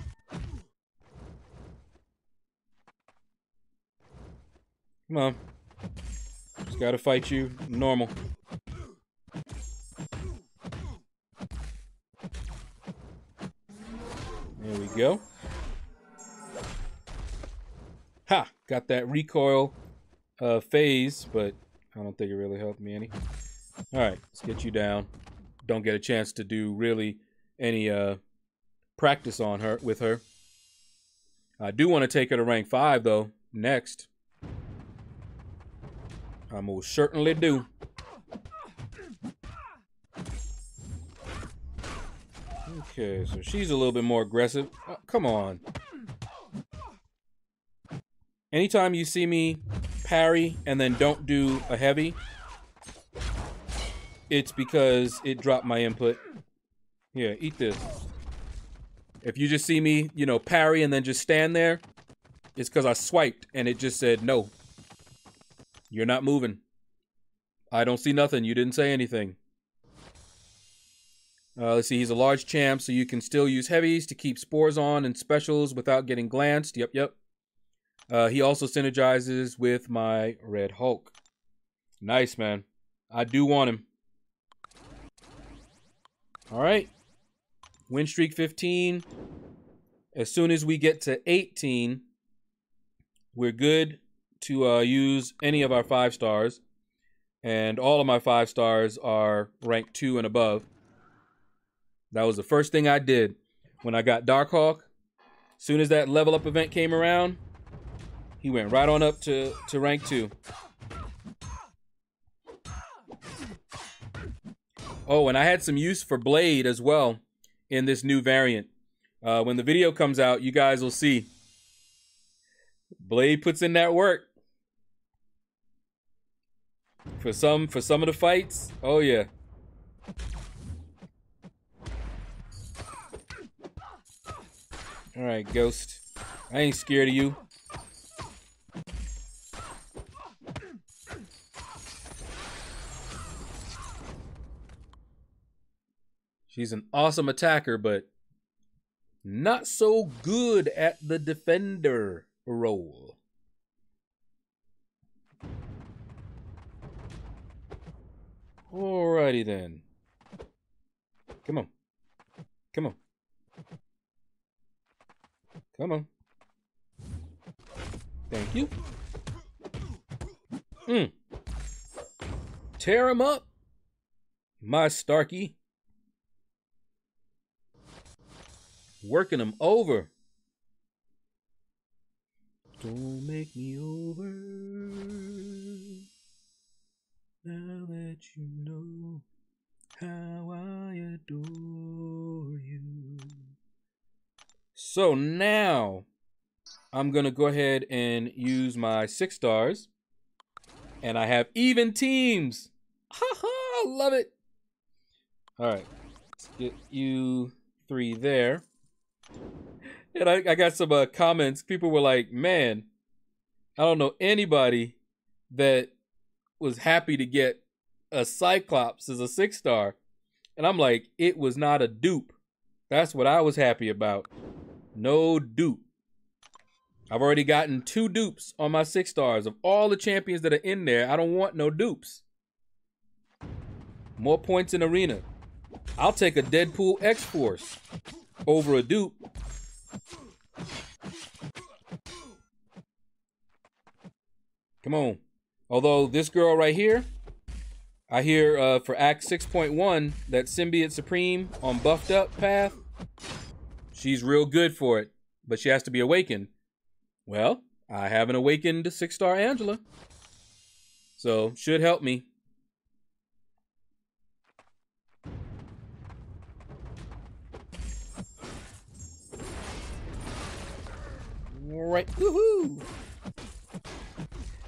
Come on. Just gotta fight you normal. There we go. Ha! Got that recoil phase, but I don't think it really helped me any. Alright, let's get you down. Don't get a chance to do really any practice on her with her. I do want to take her to rank 5 though, next. I most certainly do. Okay, so she's a little bit more aggressive. Oh, come on. Anytime you see me parry and then don't do a heavy, it's because it dropped my input. Here, eat this. If you just see me, you know, parry and then just stand there, it's because I swiped and it just said, no. You're not moving. I don't see nothing. You didn't say anything. Let's see, he's a large champ, so you can still use heavies to keep spores on and specials without getting glanced. Yep, yep. He also synergizes with my Red Hulk. Nice, man. I do want him. All right. Win streak 15. As soon as we get to 18, we're good to use any of our 5 stars. And all of my 5 stars are rank 2 and above. That was the first thing I did when I got Darkhawk. As soon as that level up event came around, he went right on up to rank 2. Oh, and I had some use for Blade as well in this new variant. When the video comes out, you guys will see. Blade puts in that work. For some of the fights, oh yeah. All right, Ghost. I ain't scared of you. She's an awesome attacker, but not so good at the defender role. Alrighty then. Come on. Come on. Come on. Thank you. Tear him up, my Starkey. Working him over. Don't make me over. Now that you know how I adore you. So now I'm going to go ahead and use my 6 stars. And I have even teams. Ha-ha, love it. All right, let's get you 3 there. And I got some comments. People were like, man, I don't know anybody that was happy to get a Cyclops as a 6-star. And I'm like, it was not a dupe. That's what I was happy about. No dupe. I've already gotten 2 dupes on my 6 stars. Of all the champions that are in there, I don't want no dupes. More points in arena. I'll take a Deadpool X-Force over a dupe. Come on. Although this girl right here, I hear for Act 6.1, that Symbiote Supreme on Buffed Up path, She's real good for it, but she has to be awakened. Well, I have an awakened 6-star Angela. So, should help me. All right, woohoo!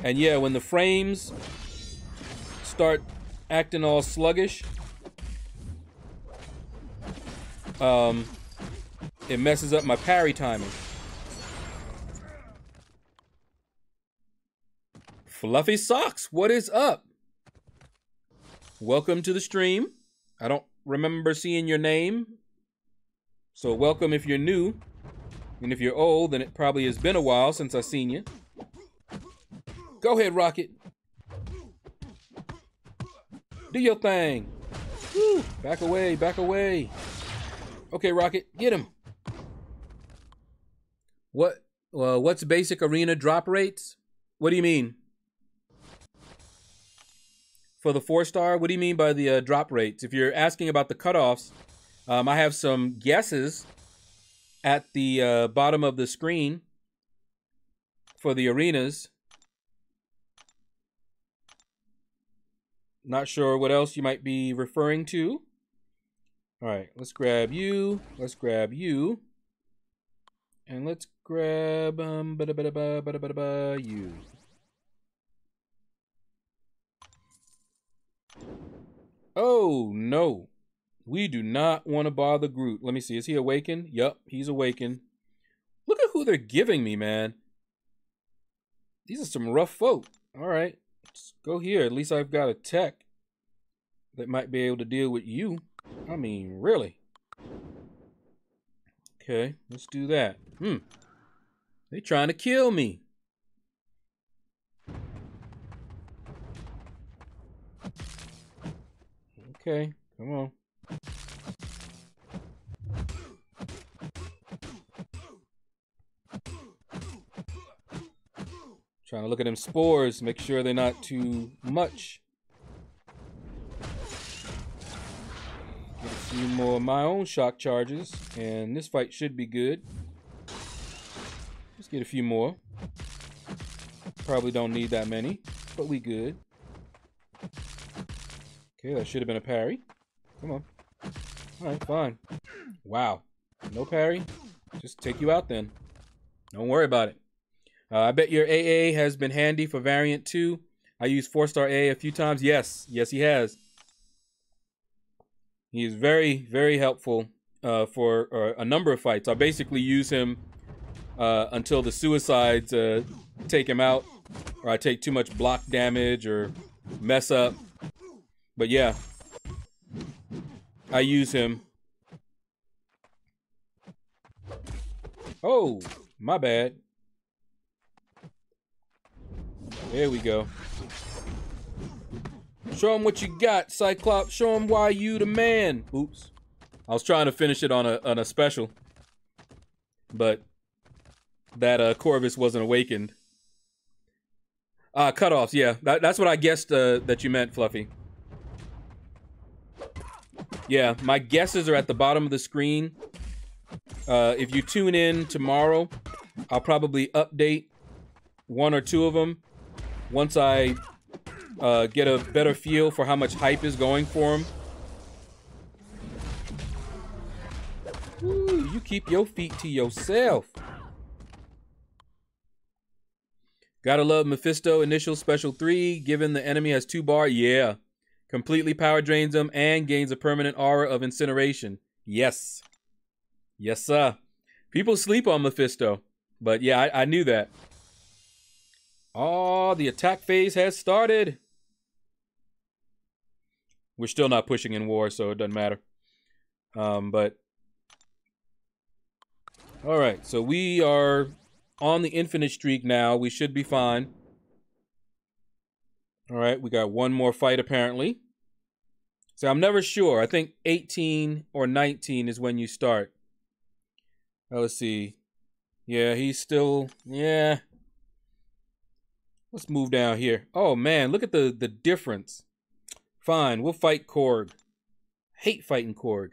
And yeah, when the frames start acting all sluggish, it messes up my parry timing. Fluffy Socks, what is up? Welcome to the stream. I don't remember seeing your name, so welcome if you're new. And if you're old, then it probably has been a while since I've seen you. Go ahead, Rocket. Do your thing. Woo. Back away, back away. Okay, Rocket, get him. What's basic arena drop rates? What do you mean? For the 4-star, what do you mean by the drop rates? If you're asking about the cutoffs, I have some guesses at the bottom of the screen for the arenas. Not sure what else you might be referring to. All right, let's grab you. Let's grab you. And let's grab you. Oh, no. We do not want to bother Groot. Let me see. Is he awakened? Yup, he's awakened. Look at who they're giving me, man. These are some rough folk. All right. Let's go here. At least I've got a tech that might be able to deal with you. I mean, really. Okay, let's do that. They trying to kill me. Okay, come on. Trying to look at them spores, make sure they're not too much. Get a few more of my own shock charges, and this fight should be good. Let's get a few more. Probably don't need that many, but we good. Okay, that should have been a parry. Come on. All right, fine. Wow. No parry. Just take you out then. Don't worry about it. I bet your AA has been handy for Variant 2. I used 4-star AA a few times. Yes, he has. He is very, very helpful for a number of fights. I basically use him until the suicides take him out, or I take too much block damage or mess up. But yeah, I use him. Oh, my bad. There we go. Show him what you got, Cyclops. Show him why you the man. Oops. I was trying to finish it on a special, but that Corvus wasn't awakened. Cutoffs, yeah. That's what I guessed that you meant, Fluffy. Yeah, my guesses are at the bottom of the screen. If you tune in tomorrow, I'll probably update one or two of them once I get a better feel for how much hype is going for them. Ooh, you keep your feet to yourself. Gotta love Mephisto initial special 3, given the enemy has 2 bar. Yeah. Completely power drains them and gains a permanent aura of incineration. Yes. Yes, sir. People sleep on Mephisto. But yeah, I knew that. Oh, the attack phase has started. We're still not pushing in war, so it doesn't matter. But all right, so we are on the infinite streak now. We should be fine. All right, we got one more fight apparently. So I'm never sure. I think 18 or 19 is when you start. Let's see. Yeah, he's still, yeah. Let's move down here. Oh man, look at the difference. Fine, we'll fight Korg. Hate fighting Korg.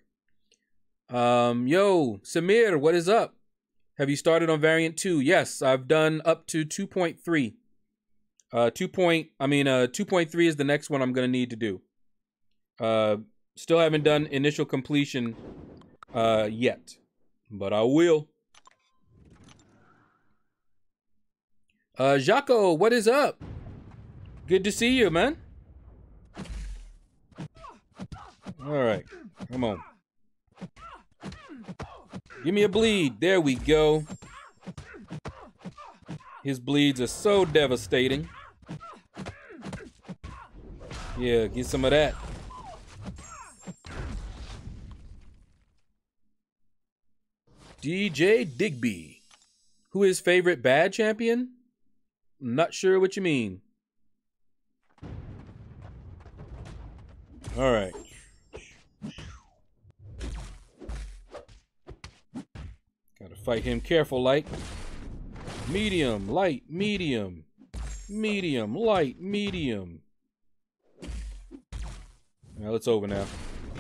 Yo, Samir, what is up? Have you started on variant 2? Yes, I've done up to 2.3. 2.3 is the next one I'm gonna need to do. Still haven't done initial completion yet, but I will. Jaco, what is up? Good to see you, man. All right, come on. Give me a bleed. There we go. His bleeds are so devastating. Yeah, get some of that. DJ Digby. Who is favorite bad champion? Not sure what you mean. All right. Gotta fight him careful, like. Medium, light, medium. Medium, light, medium. Now it's over now.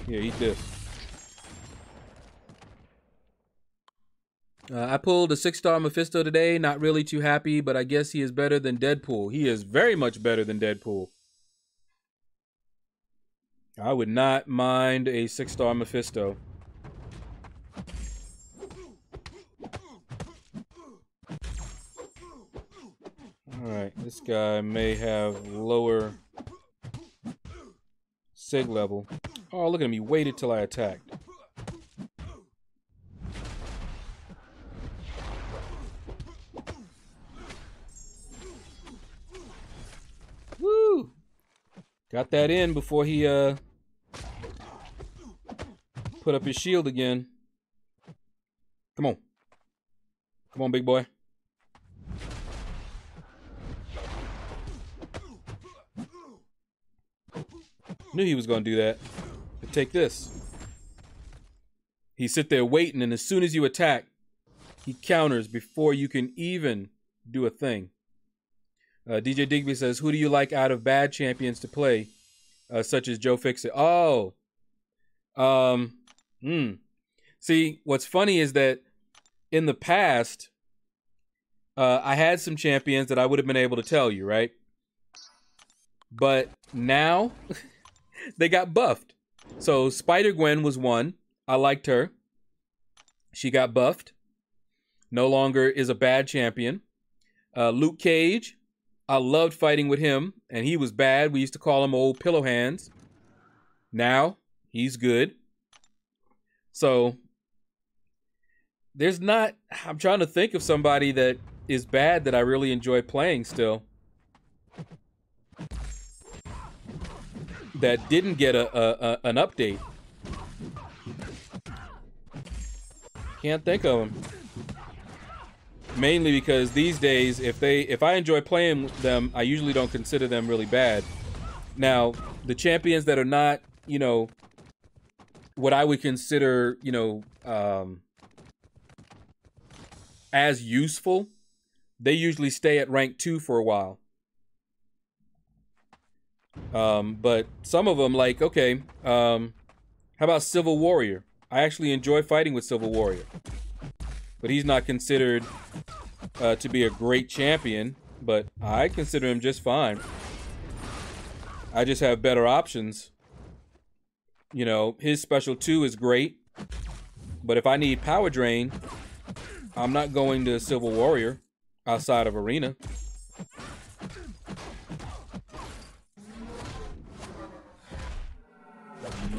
Here, eat this. I pulled a 6-star Mephisto today. Not really too happy, but I guess he is better than Deadpool. He is very much better than Deadpool. I would not mind a 6-star Mephisto. Alright, this guy may have lower sig level. Oh, look at him. He waited till I attacked. Woo! Got that in before he put up his shield again. Come on. Come on, big boy. Knew he was going to do that. But take this. He sit there waiting, and as soon as you attack, he counters before you can even do a thing. DJ Digby says, who do you like out of bad champions to play, such as Joe Fixit? Oh. See, what's funny is that in the past, I had some champions that I would have been able to tell you, right? But now... they got buffed. So Spider-Gwen was one. I liked her. She got buffed. No longer is a bad champion. Luke Cage. I loved fighting with him, and he was bad. We used to call him Old Pillow Hands. Now, he's good. So, there's not... I'm trying to think of somebody that is bad that I really enjoy playing still. That didn't get an update. Can't think of them. Mainly because these days, if I enjoy playing them, I usually don't consider them really bad. Now, the champions that are not, you know, what I would consider, you know, as useful, they usually stay at rank 2 for a while. But some of them, like, okay, how about Civil Warrior? I actually enjoy fighting with Civil Warrior. But he's not considered to be a great champion, but I consider him just fine. I just have better options. You know, his special 2 is great, but if I need power drain, I'm not going to Civil Warrior outside of Arena.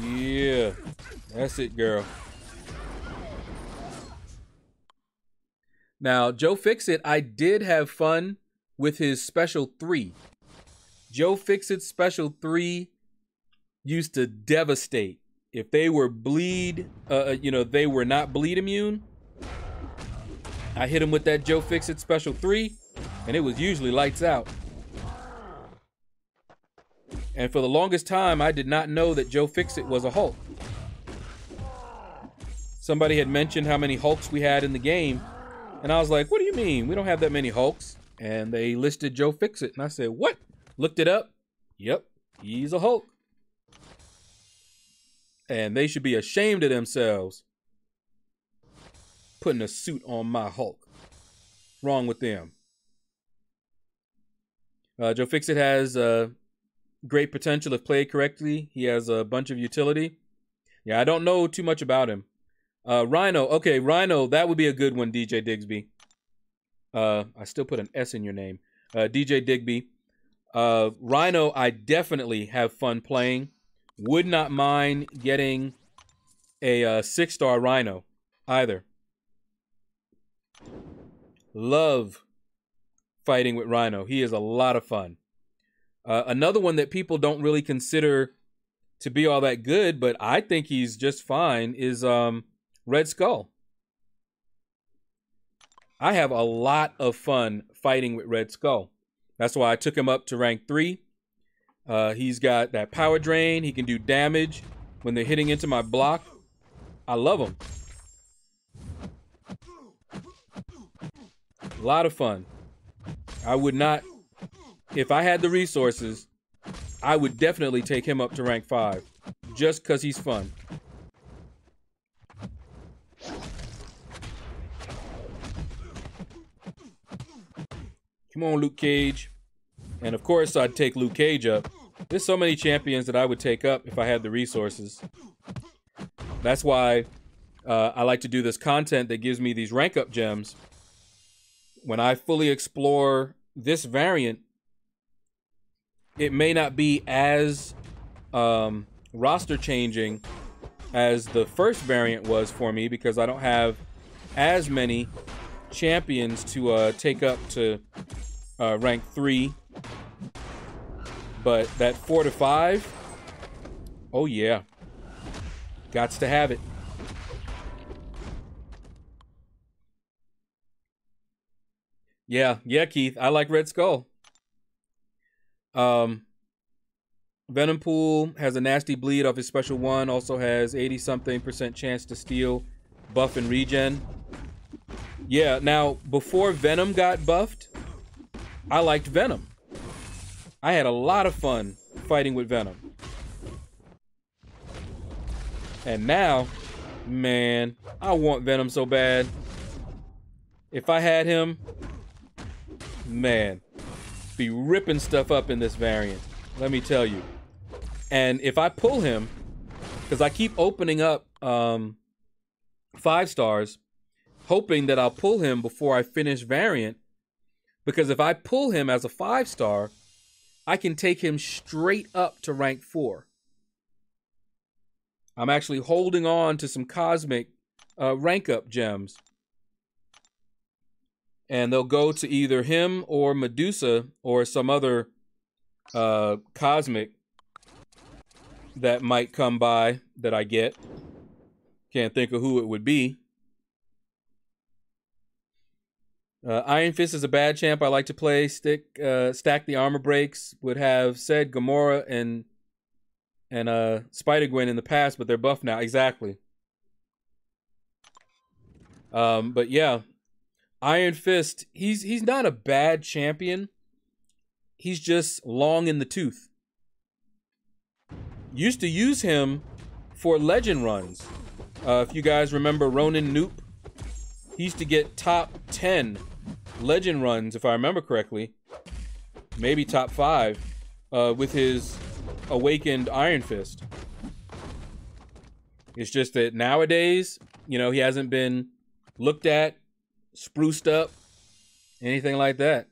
Yeah, that's it, girl. Now, Joe Fixit, I did have fun with his special 3. Joe Fixit's special 3 used to devastate. If they were bleed, you know, they were not bleed immune, I hit him with that Joe Fixit special 3, and it was usually lights out. And for the longest time, I did not know that Joe Fixit was a Hulk. Somebody had mentioned how many Hulks we had in the game, and I was like, what do you mean? We don't have that many Hulks. And they listed Joe Fixit, and I said, what? Looked it up. Yep, he's a Hulk. And they should be ashamed of themselves putting a suit on my Hulk. What's wrong with them? Joe Fixit has great potential if played correctly. He has a bunch of utility. Yeah, I don't know too much about him. Rhino. Okay, Rhino, that would be a good one, DJ Digsby. I still put an S in your name. DJ Digby. Rhino, I definitely have fun playing. Would not mind getting a 6-star Rhino either. Love fighting with Rhino. He is a lot of fun. Another one that people don't really consider to be all that good, but I think he's just fine, is Red Skull. I have a lot of fun fighting with Red Skull. That's why I took him up to rank 3. He's got that power drain. He can do damage when they're hitting into my block. I love him. A lot of fun. I would not, if I had the resources, I would definitely take him up to rank 5. Just because he's fun. Come on, Luke Cage. And of course, I'd take Luke Cage up. There's so many champions that I would take up if I had the resources. That's why I like to do this content that gives me these rank up gems. When I fully explore this variant, it may not be as roster changing as the first variant was for me, because I don't have as many champions to take up to rank 3. But that 4 to 5, oh yeah, gots to have it. Yeah, Keith, I like Red Skull. Venom Pool has a nasty bleed off his special 1. Also has 80-something% chance to steal, buff, and regen. Yeah, now, before Venom got buffed, I liked Venom. I had a lot of fun fighting with Venom. And now, man, I want Venom so bad. If I had him, man, be ripping stuff up in this variant. Let me tell you. And if I pull him, because I keep opening up 5 stars, hoping that I'll pull him before I finish variant. Because if I pull him as a 5-star, I can take him straight up to rank 4. I'm actually holding on to some cosmic rank up gems. And they'll go to either him or Medusa or some other cosmic that might come by that I get. Can't think of who it would be. Iron Fist is a bad champ I like to play. Stack the armor breaks. Would have said Gamora and Spider-Gwen in the past, but they're buffed now. Exactly. But yeah, Iron Fist, he's not a bad champion. He's just long in the tooth. Used to use him for legend runs. If you guys remember Ronin Noop, he used to get top 10 legend runs, if I remember correctly. Maybe top 5 with his awakened Iron Fist. It's just that nowadays, you know, he hasn't been looked at, spruced up, anything like that.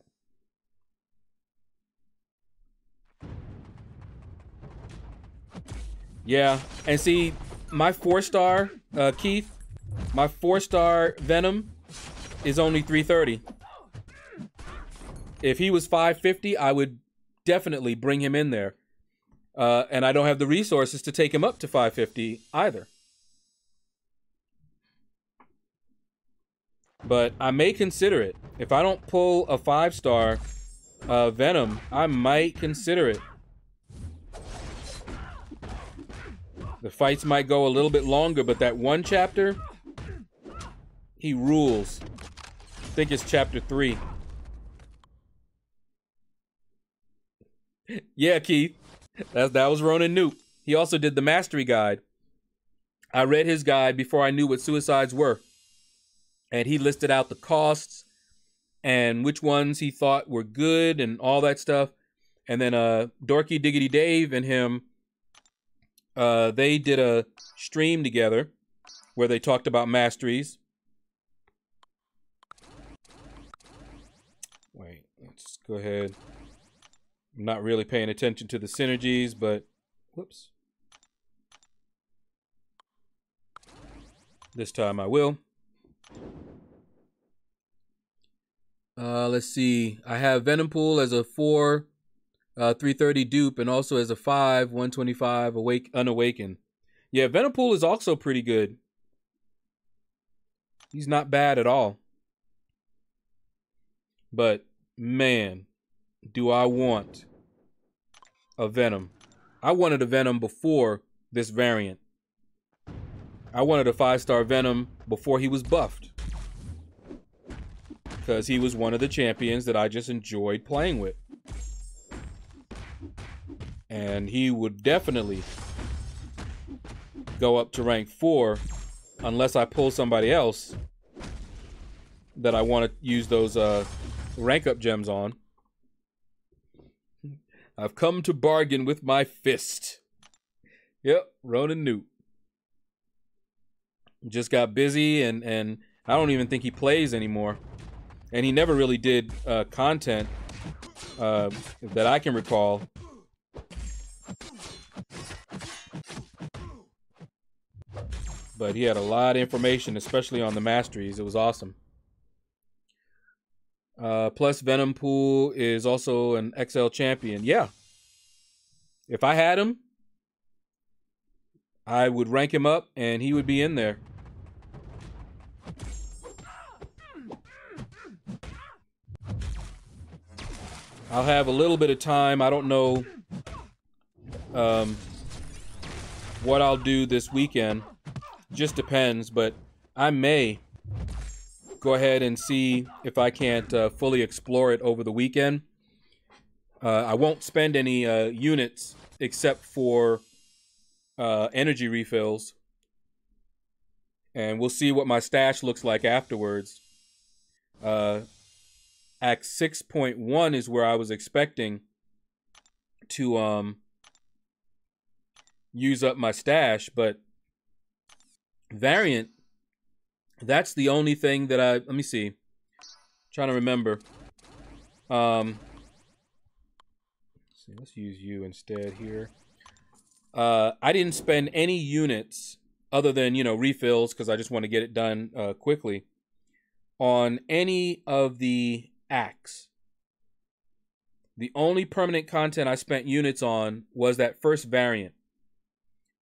Yeah, and see, my 4-star, Keith, my 4-star Venom is only 330. If he was 550, I would definitely bring him in there. And I don't have the resources to take him up to 550 either. But I may consider it. If I don't pull a 5-star Venom, I might consider it. The fights might go a little bit longer, but that one chapter, he rules. I think it's chapter 3. Yeah, Keith. That was Ronin Noop. He also did the Mastery Guide. I read his guide before I knew what suicides were. and he listed out the costs and which ones he thought were good and all that stuff. And then Dorky Diggity Dave and him, they did a stream together where they talked about masteries. Wait, let's go ahead. I'm not really paying attention to the synergies, but whoops. This time I will. Let's see. I have Venompool as a 4, 330 dupe, and also as a 5, 125 unawakened. Yeah, Venompool is also pretty good. He's not bad at all. But man, do I want a Venom. I wanted a Venom before this variant. I wanted a 5-star Venom before he was buffed, because he was one of the champions that I just enjoyed playing with. And he would definitely go up to rank 4 unless I pull somebody else that I want to use those rank up gems on. I've come to bargain with my fist. Yep, Ronan Newt. Just got busy, and I don't even think he plays anymore. And he never really did content that I can recall. But he had a lot of information, especially on the masteries. It was awesome. Plus, Venompool is also an XL champion. Yeah. If I had him, I would rank him up, and he would be in there. I'll have a little bit of time. I don't know what I'll do this weekend. Just depends, but I may go ahead and see if I can't fully explore it over the weekend. I won't spend any units except for energy refills. And we'll see what my stash looks like afterwards. Act 6.1 is where I was expecting to use up my stash, but variant, that's the only thing that let me see. I'm trying to remember. Let's use you instead here. I didn't spend any units other than, refills, because I just want to get it done quickly, on any of the acts. The only permanent content I spent units on was that first variant.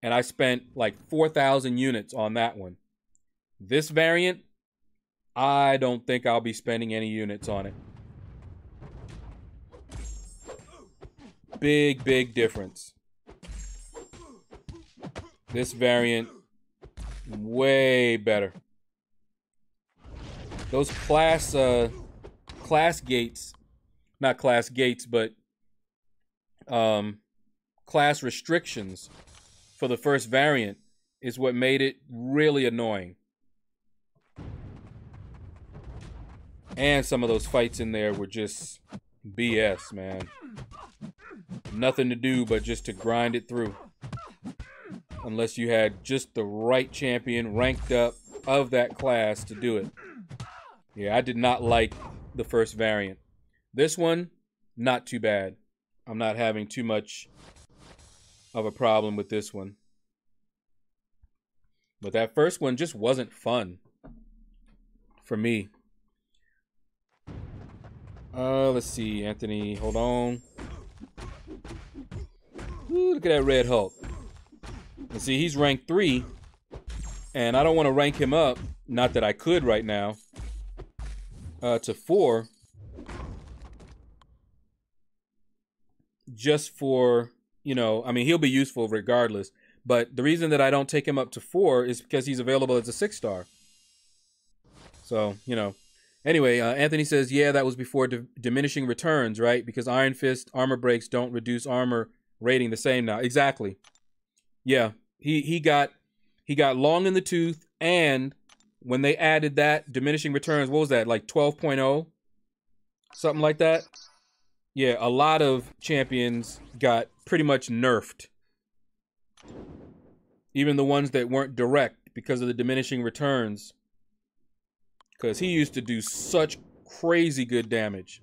And I spent like 4,000 units on that one. This variant, I don't think I'll be spending any units on it. Big, big difference. This variant, way better. Those class gates, not class gates, but class restrictions for the first variant is what made it really annoying. And some of those fights in there were just BS, man. Nothing to do but just to grind it through. Unless you had just the right champion ranked up of that class to do it. Yeah, I did not like the first variant. This one, not too bad. I'm not having too much of a problem with this one. But that first one just wasn't fun for me. Let's see, Anthony, hold on. Ooh, look at that Red Hulk. And see, he's ranked 3, and I don't want to rank him up, not that I could right now, to 4. Just for, I mean, he'll be useful regardless. But the reason that I don't take him up to 4 is because he's available as a 6-star. So, Anyway, Anthony says, yeah, that was before diminishing returns, right? Because Iron Fist armor breaks don't reduce armor rating the same now. Exactly. Yeah, he got long in the tooth, and when they added that diminishing returns, what was that, like 12.0? Something like that? Yeah, a lot of champions got pretty much nerfed. Even the ones that weren't direct because of the diminishing returns. Because he used to do such crazy good damage.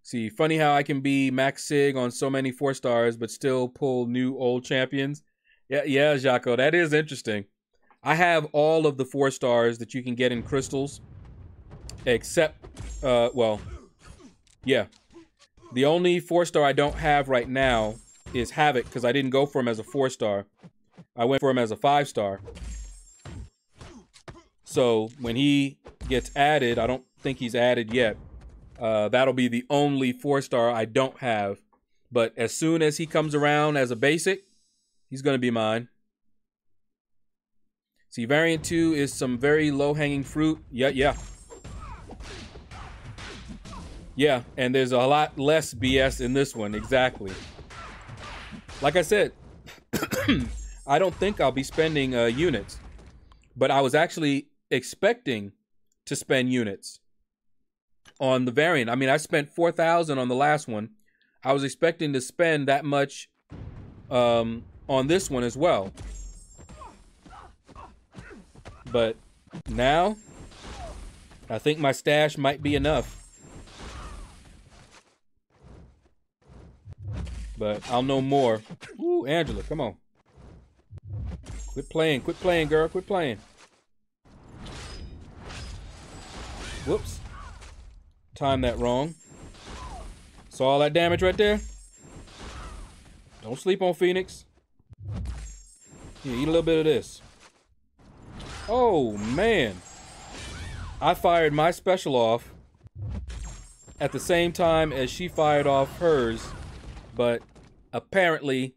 See, funny how I can be max sig on so many 4 stars, but still pull new old champions. Yeah, Jaco, that is interesting. I have all of the 4 stars that you can get in crystals, except, well, yeah. The only 4 star I don't have right now is Havoc, because I didn't go for him as a 4 star. I went for him as a 5 star. So when he gets added, I don't think he's added yet. That'll be the only 4 star I don't have. But as soon as he comes around as a basic, he's going to be mine. See, variant 2 is some very low-hanging fruit. Yeah. Yeah, and there's a lot less BS in this one, exactly. Like I said, I don't think I'll be spending units. But I was actually expecting to spend units on the variant. I mean, I spent 4,000 on the last one. I was expecting to spend that much on this one as well. But now, I think my stash might be enough. But I'll know more. Ooh, Angela, come on. Quit playing, girl, quit playing. Whoops. Timed that wrong. Saw all that damage right there? Don't sleep on Phoenix. Here, eat a little bit of this. Oh, man. I fired my special off at the same time as she fired off hers, but apparently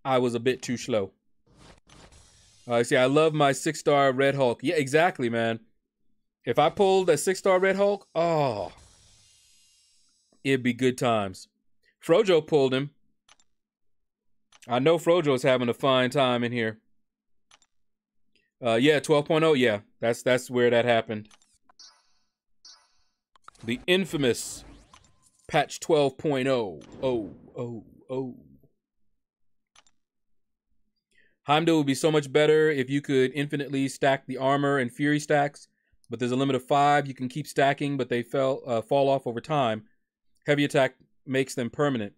I was a bit too slow. See, I love my 6-star Red Hulk. Yeah, exactly, man. If I pulled a 6-star Red Hulk, oh, it'd be good times. Frojo pulled him. I know Frojo's having a fine time in here. Yeah, 12.0, yeah. That's where that happened. The infamous patch 12.0. Oh. Heimdall would be so much better if you could infinitely stack the armor and fury stacks, but there's a limit of 5. You can keep stacking, but they fall off over time. Heavy attack makes them permanent.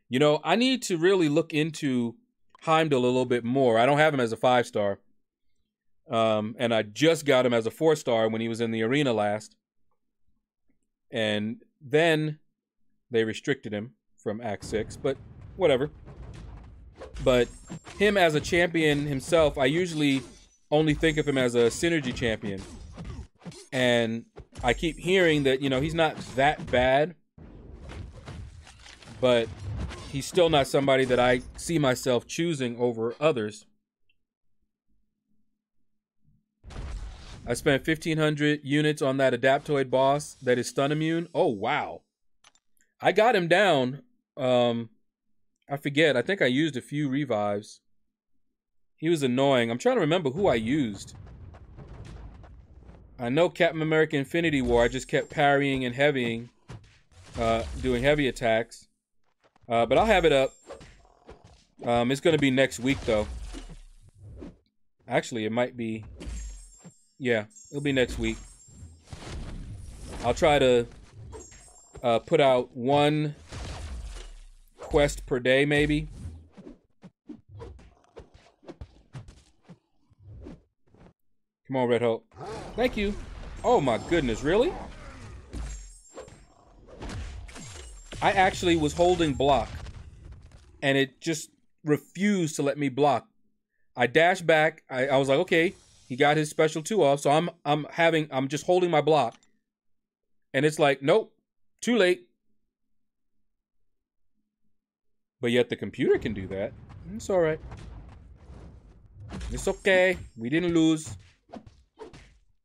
You know, I need to really look into Heimdall a little bit more. I don't have him as a 5-star. And I just got him as a 4-star when he was in the arena last. And then they restricted him from Act 6, but whatever. But him as a champion himself, I usually only think of him as a synergy champion. And I keep hearing that, you know, he's not that bad, but he's still not somebody that I see myself choosing over others. I spent 1,500 units on that Adaptoid boss that is stun immune. Oh, wow. I got him down. I forget. I think I used a few revives. He was annoying. I'm trying to remember who I used. I know Captain America Infinity War, I just kept parrying and heavying, doing heavy attacks. But I'll have it up. It's going to be next week, though. Actually, it might be... Yeah, it'll be next week. I'll try to put out 1 quest per day, maybe. Come on, Red Hulk. Thank you. Oh my goodness, really? I actually was holding block, and it just refused to let me block. I dashed back. I was like, okay, he got his special 2 off, so I'm just holding my block, and it's like, nope, too late. But yet the computer can do that. It's all right. It's okay. We didn't lose.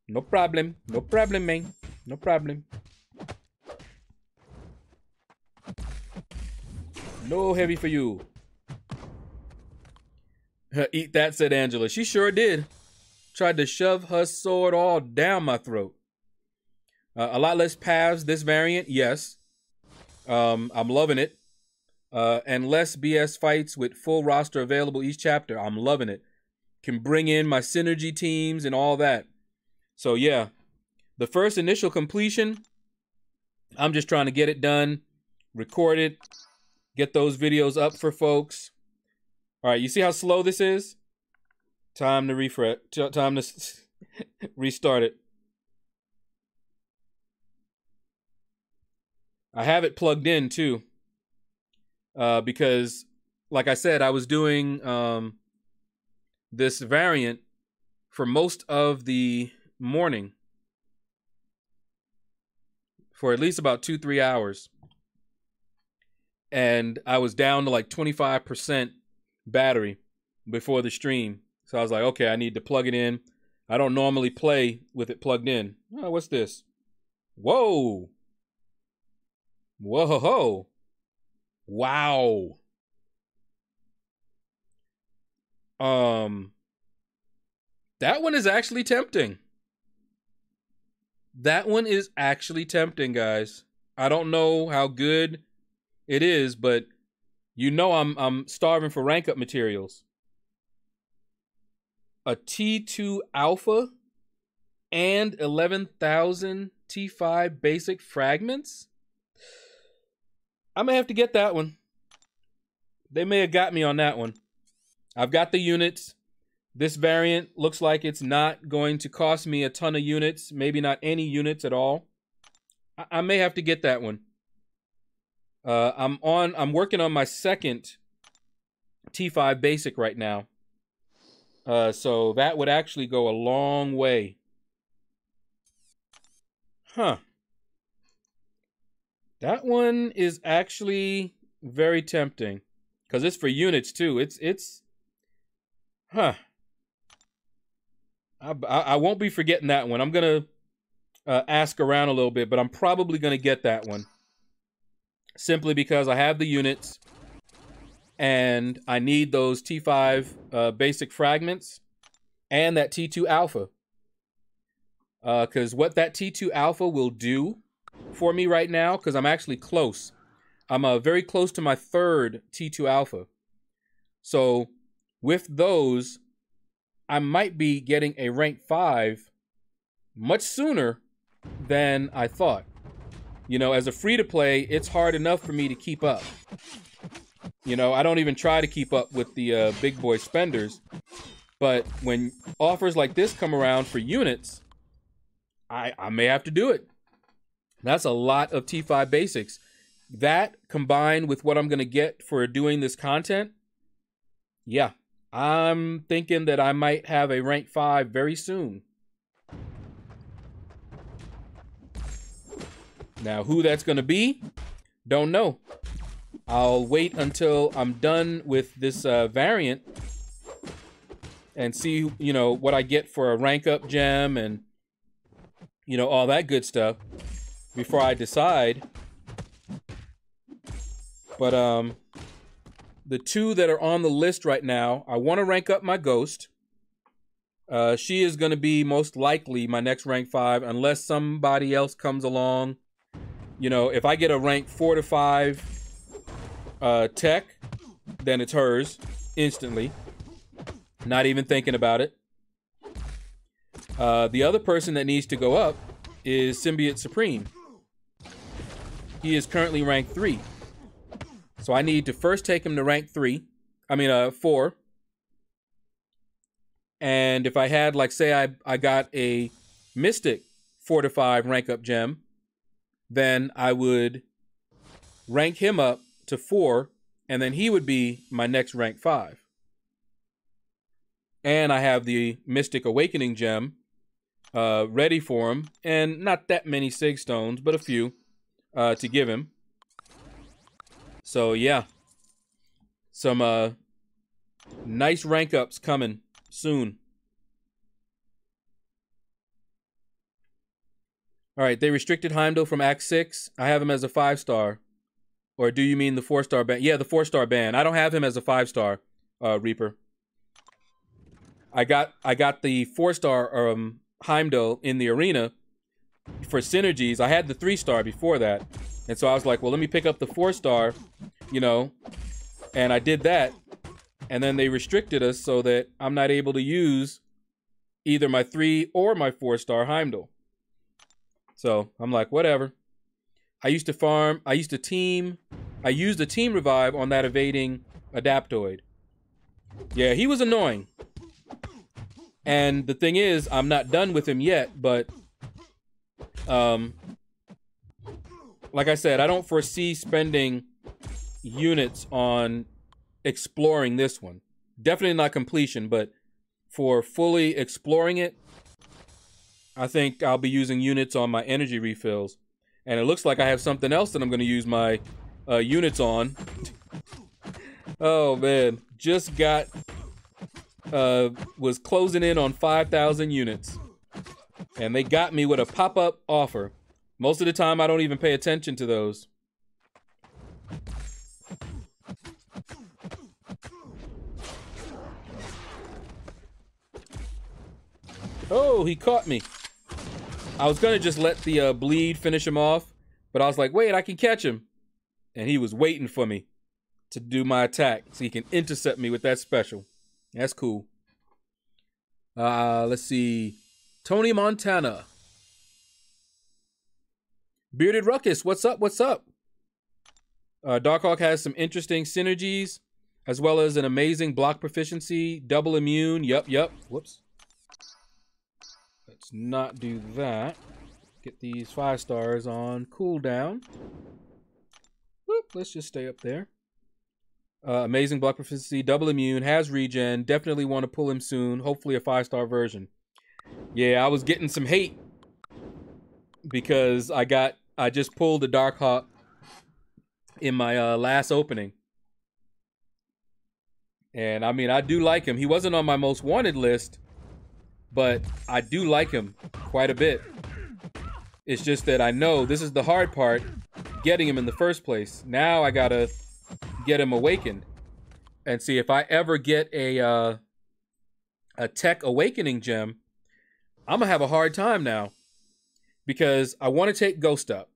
No problem. No problem, man. No problem. No heavy for you. Eat that, said Angela. She sure did. Tried to shove her sword all down my throat. A lot less paths this variant, yes. I'm loving it. And less BS fights with full roster available each chapter. I'm loving it. Can bring in my synergy teams and all that. So yeah, the first initial completion, I'm just trying to get it done, record it, get those videos up for folks. All right, you see how slow this is? Time to refresh. Time to restart it. I have it plugged in too, because, like I said, I was doing this variant for most of the morning, for at least about 2-3 hours, and I was down to like 25% battery before the stream. So I was like, okay, I need to plug it in. I don't normally play with it plugged in. Oh, what's this? Whoa. Whoa. Wow. That one is actually tempting. That one is actually tempting, guys. I don't know how good it is, but you know I'm starving for rank up materials. A T2 Alpha and 11,000 T5 basic fragments? I may have to get that one. They may have got me on that one. I've got the units. This variant looks like it's not going to cost me a ton of units, maybe not any units at all. I may have to get that one. I'm working on my second T5 basic right now. So that would actually go a long way. Huh. That one is actually very tempting, because it's for units too. It's huh. I won't be forgetting that one. I'm gonna ask around a little bit, but I'm probably gonna get that one, simply because I have the units and I need those T5 basic fragments and that T2 Alpha. Because what that T2 Alpha will do for me right now, because I'm actually close. I'm very close to my third T2 Alpha. So with those, I might be getting a rank 5 much sooner than I thought. You know, as a free-to-play, it's hard enough for me to keep up. You know, I don't even try to keep up with the big boy spenders. But when offers like this come around for units, I may have to do it. That's a lot of T5 basics. That combined with what I'm going to get for doing this content, yeah, I'm thinking that I might have a rank 5 very soon. Now, who that's going to be, don't know. I'll wait until I'm done with this variant and see, you know, what I get for a rank up gem and, you know, all that good stuff before I decide. But the two that are on the list right now, I want to rank up my Ghost. She is going to be most likely my next rank 5 unless somebody else comes along. You know, if I get a rank 4 to 5 tech, then it's hers instantly. Not even thinking about it. The other person that needs to go up is Symbiote Supreme. He is currently rank 3. So I need to first take him to rank 4. And if I had, like, say I got a Mystic 4 to 5 rank up gem, then I would rank him up to 4, and then he would be my next rank 5. And I have the Mystic Awakening gem ready for him, and not that many Sig Stones, but a few to give him. So yeah, some nice rank ups coming soon. All right, they restricted Heimdall from Act 6. I have him as a 5-star. Or do you mean the 4-star ban? Yeah, the 4-star ban. I don't have him as a 5-star, Reaper. I got the 4-star Heimdall in the arena for synergies. I had the 3-star before that, and so I was like, well, let me pick up the 4-star, you know, and I did that, and then they restricted us so that I'm not able to use either my 3 or my 4-star Heimdall. So I'm like, whatever. I used a team revive on that evading Adaptoid. Yeah, he was annoying. And the thing is, I'm not done with him yet, but like I said, I don't foresee spending units on exploring this one. Definitely not completion, but for fully exploring it, I think I'll be using units on my energy refills. And it looks like I have something else that I'm going to use my units on. Oh, man. Just got... was closing in on 5,000 units. And they got me with a pop-up offer. Most of the time, I don't even pay attention to those. Oh, he caught me. I was gonna just let the bleed finish him off, but I was like, wait, I can catch him. And he was waiting for me to do my attack so he can intercept me with that special. That's cool. Let's see. Tony Montana. Bearded Ruckus, what's up? What's up? Darkhawk has some interesting synergies, as well as an amazing block proficiency, double immune. Yup. Whoops. Let's not do that. Get these 5 stars on cooldown. Whoop, let's just stay up there. Amazing block proficiency, double immune, has regen. Definitely want to pull him soon. Hopefully a 5-star version. Yeah, I was getting some hate because I just pulled the Darkhawk in my last opening. And I mean, I do like him. He wasn't on my most wanted list, but I do like him quite a bit. It's just that I know this is the hard part, getting him in the first place. Now I gotta get him awakened. And see, if I ever get a tech awakening gem, I'm gonna have a hard time now. Because I want to take Ghost up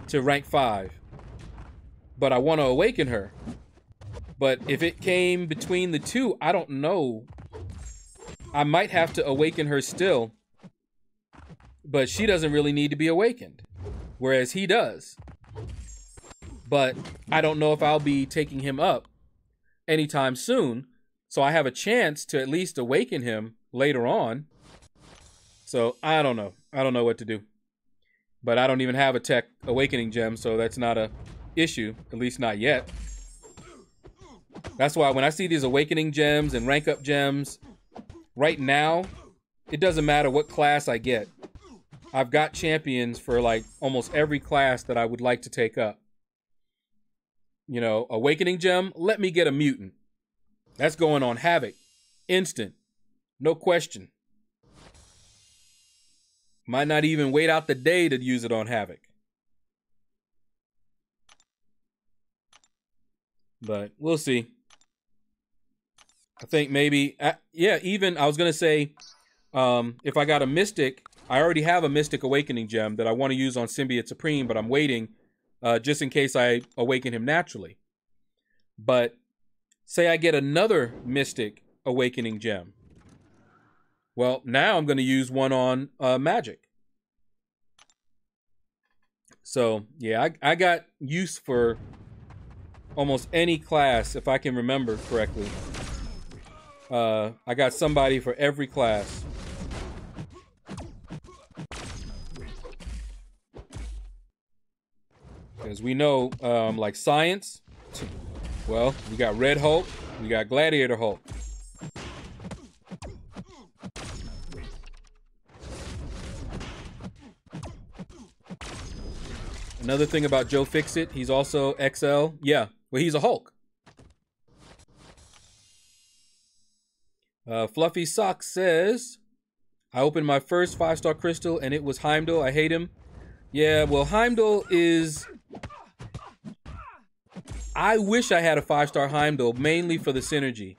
to rank 5. But I want to awaken her. But if it came between the two, I don't know. I might have to awaken her still. But she doesn't really need to be awakened. Whereas he does. But I don't know if I'll be taking him up anytime soon. So I have a chance to at least awaken him later on. So I don't know. I don't know what to do. But I don't even have a tech awakening gem, so that's not a issue. At least not yet. That's why when I see these awakening gems and rank up gems, right now, it doesn't matter what class I get. I've got champions for like almost every class that I would like to take up. You know, awakening gem, let me get a mutant. That's going on Havoc. Instant. No question. Might not even wait out the day to use it on Havoc. But we'll see. I think maybe, yeah, even, I was going to say, if I got a Mystic, I already have a Mystic Awakening gem that I want to use on Symbiote Supreme, but I'm waiting just in case I awaken him naturally. But say I get another Mystic Awakening gem. Well, now I'm going to use one on Magic. So, yeah, I got use for almost any class, if I can remember correctly. I got somebody for every class. Because we know, like Science, well, we got Red Hulk, we got Gladiator Hulk. Another thing about Joe Fixit, he's also XL. Yeah, well, he's a Hulk. Fluffy Sock says, I opened my first 5-star crystal and it was Heimdall. I hate him. Yeah, well, Heimdall is... I wish I had a 5-star Heimdall, mainly for the synergy.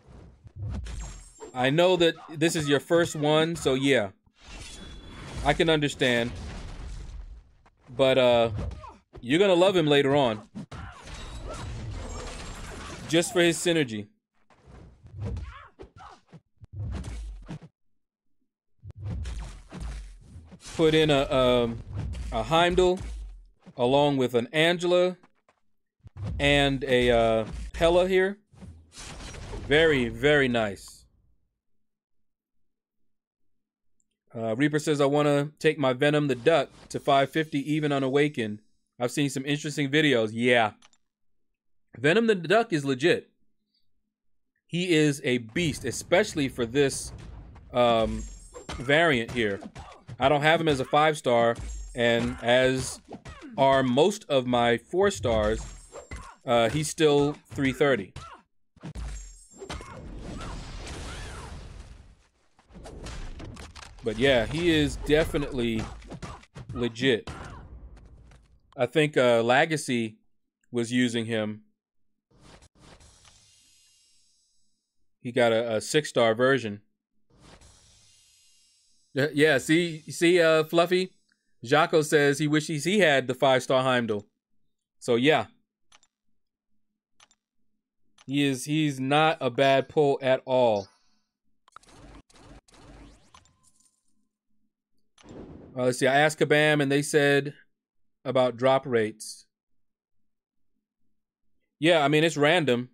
I know that this is your first one, so yeah. I can understand. But you're gonna love him later on. Just for his synergy. Put in a Heimdall along with an Angela and a Hela here. Very, very nice. Reaper says, I want to take my Venom the Duck to 550 even unawakened. I've seen some interesting videos. Yeah. Venom the Duck is legit. He is a beast, especially for this variant here. I don't have him as a 5-star, and as are most of my 4-stars, he's still 330. But yeah, he is definitely legit. I think Legacy was using him. He got a 6-star version. Yeah, see, Fluffy? Jaco says he wishes he had the 5-star Heimdall. So yeah. He's not a bad pull at all. Let's see, I asked Kabam and they said about drop rates. Yeah, I mean, it's random.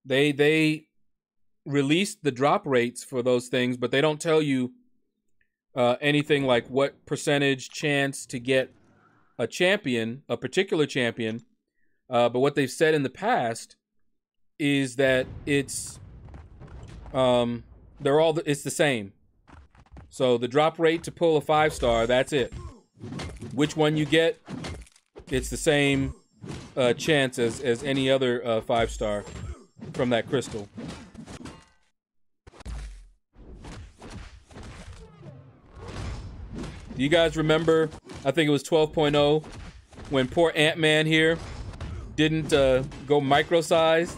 They released the drop rates for those things, but they don't tell you anything like what percentage chance to get a champion, a particular champion. But what they've said in the past is that it's it's the same. So the drop rate to pull a 5-star, that's it. Which one you get, it's the same chance as any other 5-star from that crystal. Do you guys remember, I think it was 12.0, when poor Ant-Man here didn't go micro-size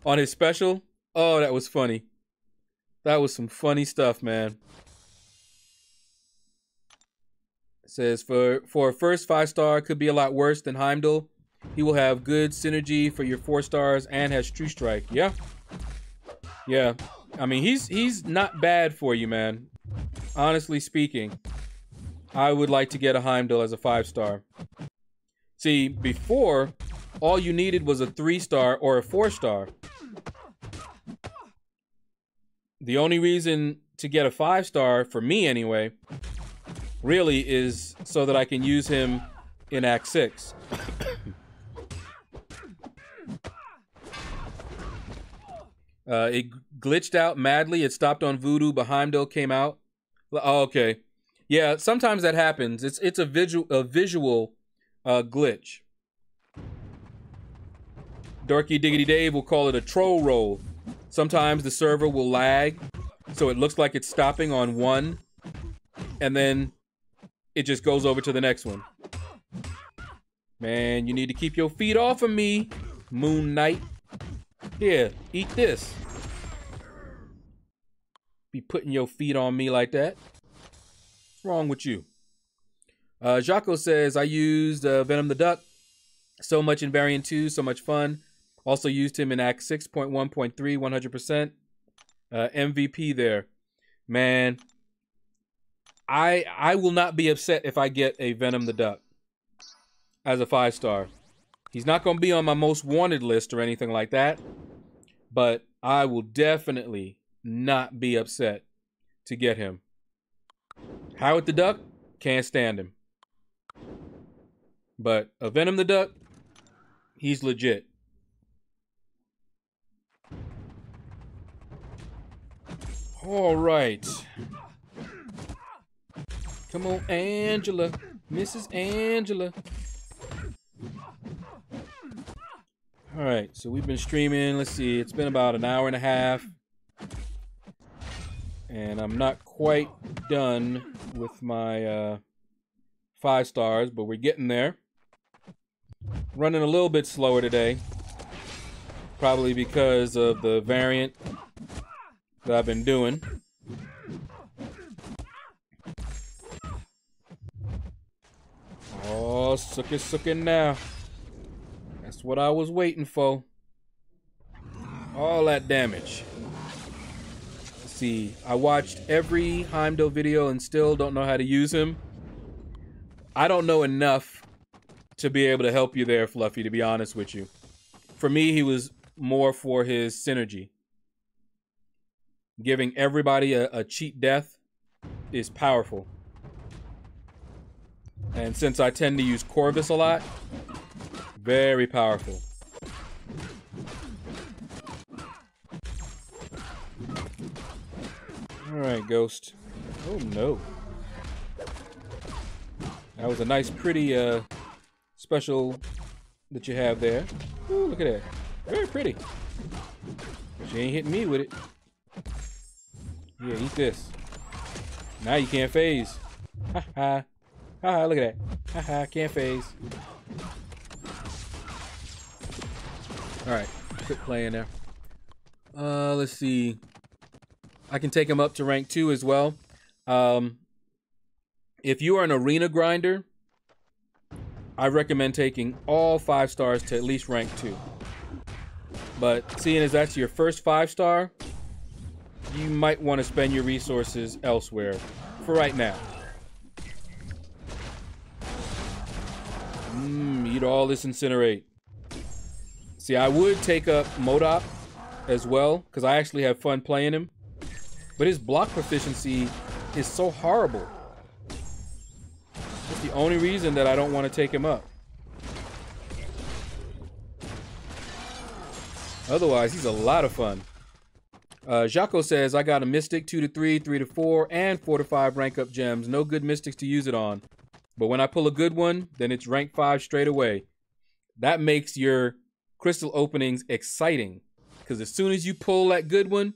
on his special? Oh, that was funny. That was some funny stuff, man. It says, for a first 5-star, could be a lot worse than Heimdall. He will have good synergy for your 4-stars and has True Strike. Yeah. Yeah. I mean, he's not bad for you, man. Honestly speaking. I would like to get a Heimdall as a 5-star. See, before, all you needed was a 3-star or a 4-star. The only reason to get a 5-star, for me anyway, really is so that I can use him in Act 6. It glitched out madly. It stopped on Voodoo, but Heimdall came out. Oh, okay. Yeah, sometimes that happens. It's a visual glitch. Dorky Diggity Dave will call it a troll roll. Sometimes the server will lag, so it looks like it's stopping on one, and then it just goes over to the next one. Man, you need to keep your feet off of me, Moon Knight. Here, eat this. Be putting your feet on me like that. What's wrong with you? Jaco says, I used Venom the Duck so much in Variant 2, so much fun. Also used him in Act 6.1.3, 100%. MVP there. Man, I will not be upset if I get a Venom the Duck as a 5-star. He's not going to be on my most wanted list or anything like that, but I will definitely not be upset to get him. Howard the Duck, can't stand him. But a Venom the Duck, he's legit. All right. Come on, Angela. Mrs. Angela. All right, so we've been streaming. Let's see, it's been about an hour and a half. And I'm not quite done with my 5-stars, but we're getting there. Running a little bit slower today. Probably because of the variant that I've been doing. Oh, sucking now. That's what I was waiting for. All that damage. Let's see. I watched every Heimdall video and still don't know how to use him. I don't know enough to be able to help you there, Fluffy, to be honest with you. For me, he was more for his synergy. Giving everybody a cheat death is powerful. And since I tend to use Corvus a lot, very powerful. Alright, Ghost. Oh no. That was a nice, pretty special that you have there. Ooh, look at that. Very pretty. She ain't hitting me with it. Yeah, eat this. Now you can't phase. Ha ha. Ha ha, look at that. Ha ha, can't phase. Alright, quit playing there. Let's see. I can take him up to rank 2 as well. If you are an arena grinder, I recommend taking all 5 stars to at least rank 2. But seeing as that's your first 5-star, you might want to spend your resources elsewhere for right now. Eat all this incinerate. See, I would take up Modok as well, because I actually have fun playing him. But his block proficiency is so horrible. That's the only reason that I don't want to take him up. Otherwise, he's a lot of fun. Jaco says, I got a Mystic 2 to 3, 3 to 4, and 4 to 5 rank up gems. No good Mystics to use it on. But when I pull a good one, then it's rank 5 straight away. That makes your crystal openings exciting. Because as soon as you pull that good one,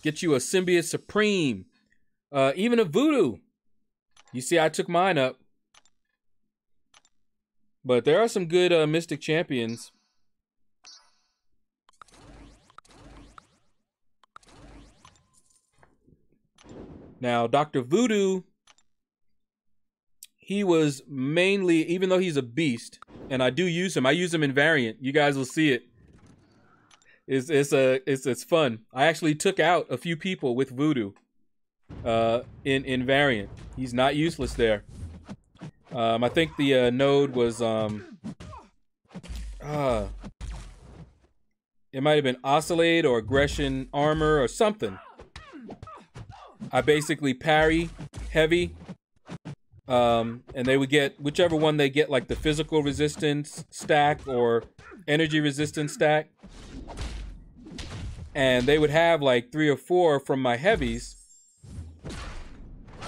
get you a Symbiote Supreme. Even a Voodoo. You see, I took mine up. But there are some good Mystic champions. Now, Dr. Voodoo, he was mainly, even though he's a beast, and I do use him. I use him in variant. You guys will see it. It's fun. I actually took out a few people with Voodoo in variant. He's not useless there. I think the node was it might have been Oscillate or Aggression Armor or something. I basically parry heavy, and they would get whichever one they get, like the physical resistance stack or energy resistance stack. And they would have like 3 or 4 from my heavies.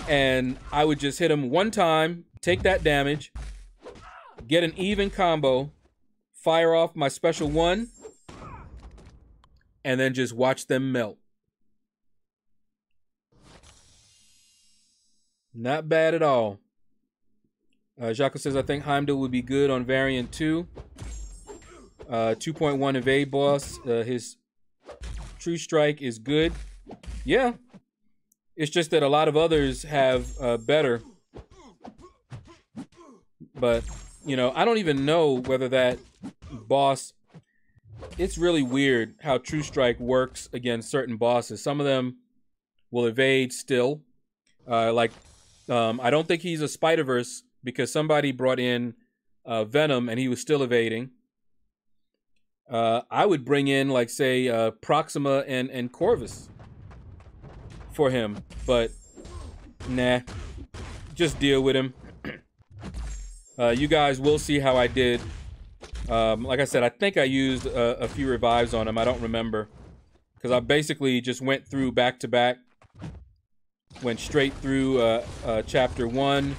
And I would just hit them one time, take that damage, get an even combo, fire off my special one, and then just watch them melt. Not bad at all. Jaco says, I think Heimdall would be good on variant 2. 2.1 evade boss. His True Strike is good. Yeah. It's just that a lot of others have better. But, you know, I don't even know whether that boss... It's really weird how True Strike works against certain bosses. Some of them will evade still. I don't think he's a Spider-Verse because somebody brought in Venom and he was still evading. I would bring in, like, say, Proxima and Corvus for him, but nah, just deal with him. You guys will see how I did. Like I said, I think I used a few revives on him. I don't remember, because I basically just went through back to back. Went straight through chapter 1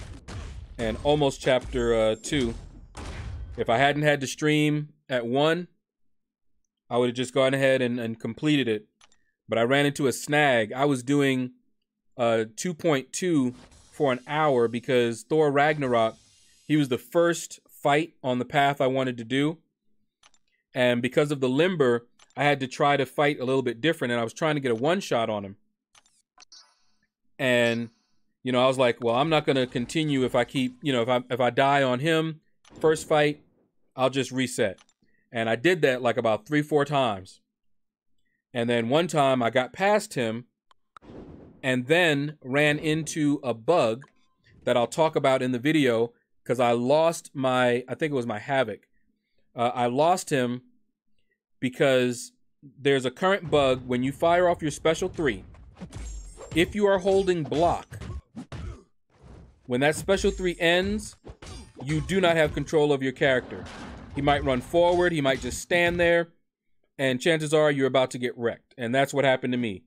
and almost chapter 2. If I hadn't had to stream at 1, I would have just gone ahead and completed it. But I ran into a snag. I was doing 2.2 for an hour because Thor Ragnarok, he was the first fight on the path I wanted to do. And because of the limber, I had to try to fight a little bit different, and I was trying to get a one-shot on him. And, you know, I was like, well, I'm not going to continue if I keep, you know, if I die on him first fight, I'll just reset. And I did that like about 3-4 times. And then one time I got past him and then ran into a bug that I'll talk about in the video, because I lost my, I think it was my Havoc. I lost him because there's a current bug when you fire off your special 3. If you are holding block, when that special 3 ends, you do not have control of your character. He might run forward, he might just stand there, and chances are you're about to get wrecked. And that's what happened to me.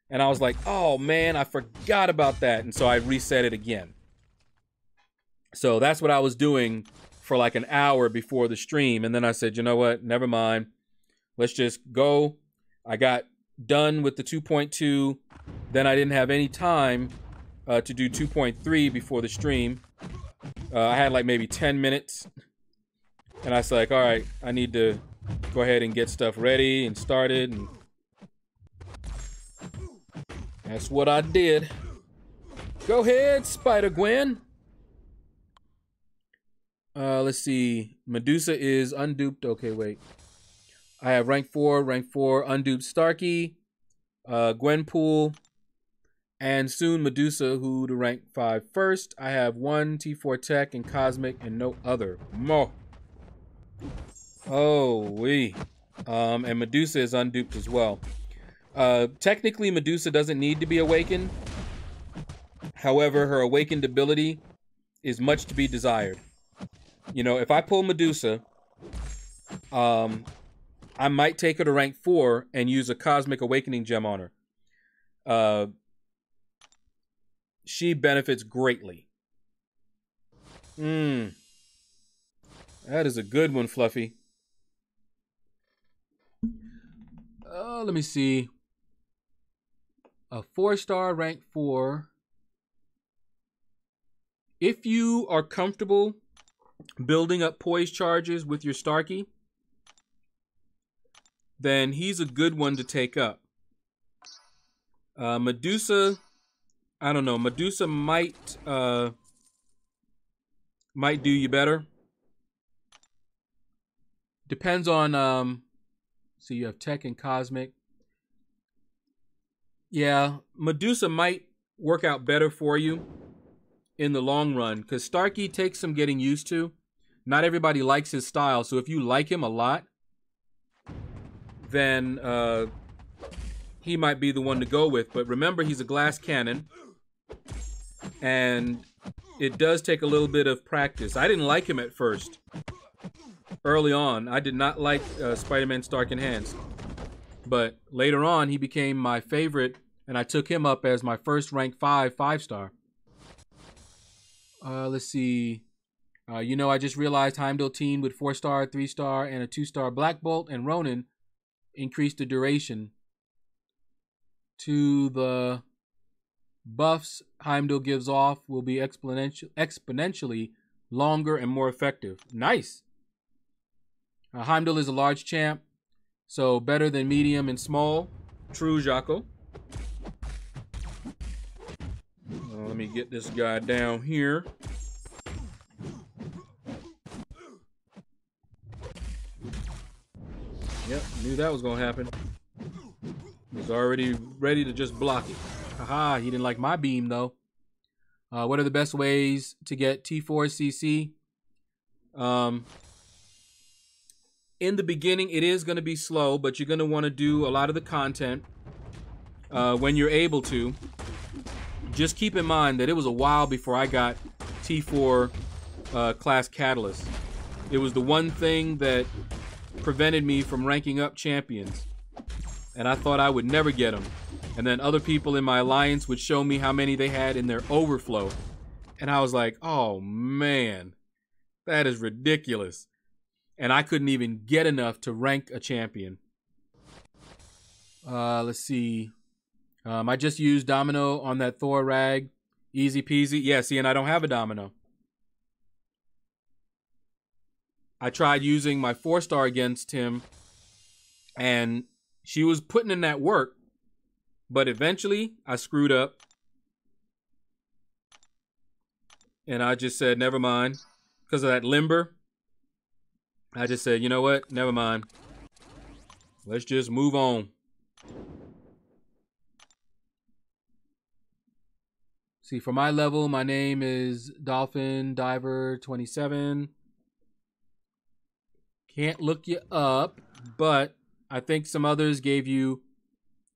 And I was like, oh man, I forgot about that. And so I reset it again. So that's what I was doing for like an hour before the stream. And then I said, you know what? Never mind. Let's just go. I got done with the 2.2. Then I didn't have any time to do 2.3 before the stream. I had like maybe 10 minutes. And I was like, all right, I need to go ahead and get stuff ready and started. And that's what I did. Go ahead, Spider-Gwen. Let's see. Medusa is unduped. Okay, wait. I have rank 4, unduped Starkey, Gwenpool, and soon Medusa, who to rank 5 first. I have 1 T4 Tech and Cosmic and no other. Mo. Oh, wee. And Medusa is unduped as well. Technically, Medusa doesn't need to be awakened. However, her awakened ability is much to be desired. You know, if I pull Medusa, I might take her to rank 4 and use a Cosmic Awakening gem on her. She benefits greatly. That is a good one, Fluffy. Let me see. A 4-star rank 4. If you are comfortable building up poise charges with your Starkey, then he's a good one to take up. Medusa, I don't know. Medusa might do you better. Depends on so you have Tech and Cosmic. Yeah, Medusa might work out better for you in the long run, because Starkey takes some getting used to. Not everybody likes his style, so if you like him a lot, then he might be the one to go with. But remember, he's a glass cannon, and it does take a little bit of practice. I didn't like him at first. Early on, I did not like Spider-Man Stark Enhanced. But later on, he became my favorite, and I took him up as my first rank 5 5-star. Let's see. You know, I just realized Heimdall Teen with 4-star, 3-star, and a 2-star Black Bolt and Ronin increased the duration to the buffs Heimdall gives off will be exponentially longer and more effective. Nice. Heimdall is a large champ, so better than medium and small. True, Jaco. Let me get this guy down here. Yep, knew that was going to happen. He was already ready to just block it. Haha, he didn't like my beam, though. What are the best ways to get T4 CC? In the beginning, it is going to be slow, but you're going to want to do a lot of the content when you're able to. Just keep in mind that it was a while before I got T4 class Catalyst. It was the one thing that prevented me from ranking up champions. And I thought I would never get them. And then other people in my alliance would show me how many they had in their overflow. And I was like, oh man, that is ridiculous. And I couldn't even get enough to rank a champion. Let's see. I just used Domino on that Thor rag. Easy peasy. Yeah, see, and I don't have a Domino. I tried using my 4-star against him, And she was putting in that work, but eventually I screwed up. And I just said, never mind. Because of that limber, I just said, you know what? Never mind. Let's just move on. See, for my level, my name is Dolphin Diver 27. Can't look you up, but I think some others gave you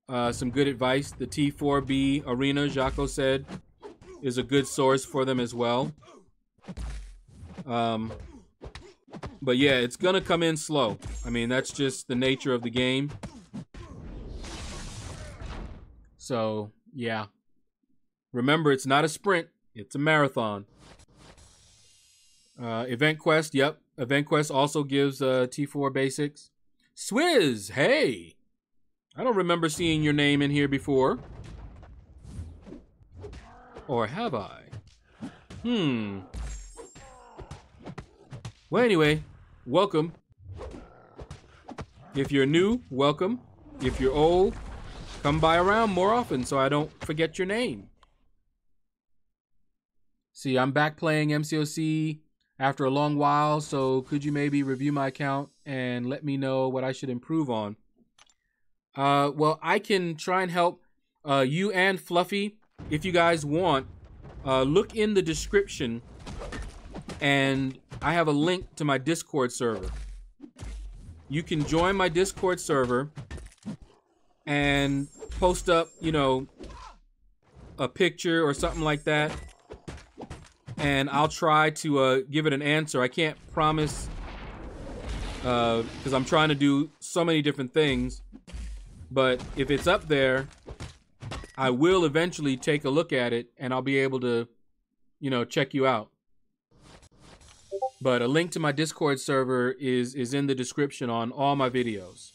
some good advice. The T4B Arena, Jaco said, is a good source for them as well. But yeah, it's gonna come in slow. I mean, that's just the nature of the game. So yeah, remember, it's not a sprint, it's a marathon. Event Quest, yep, Event Quest also gives T4 basics. Swizz, hey, I don't remember seeing your name in here before. Or have I? Well, anyway, welcome. If you're new, welcome. If you're old, come by around more often so I don't forget your name. See, I'm back playing MCOC after a long while, so could you maybe review my account and let me know what I should improve on? Well, I can try and help you and Fluffy if you guys want. Look in the description, and I have a link to my Discord server. You can join my Discord server and post up, you know, a picture or something like that, and I'll try to give it an answer. I can't promise because I'm trying to do so many different things, but if it's up there, I will eventually take a look at it and I'll be able to, you know, check you out. But a link to my Discord server is in the description on all my videos.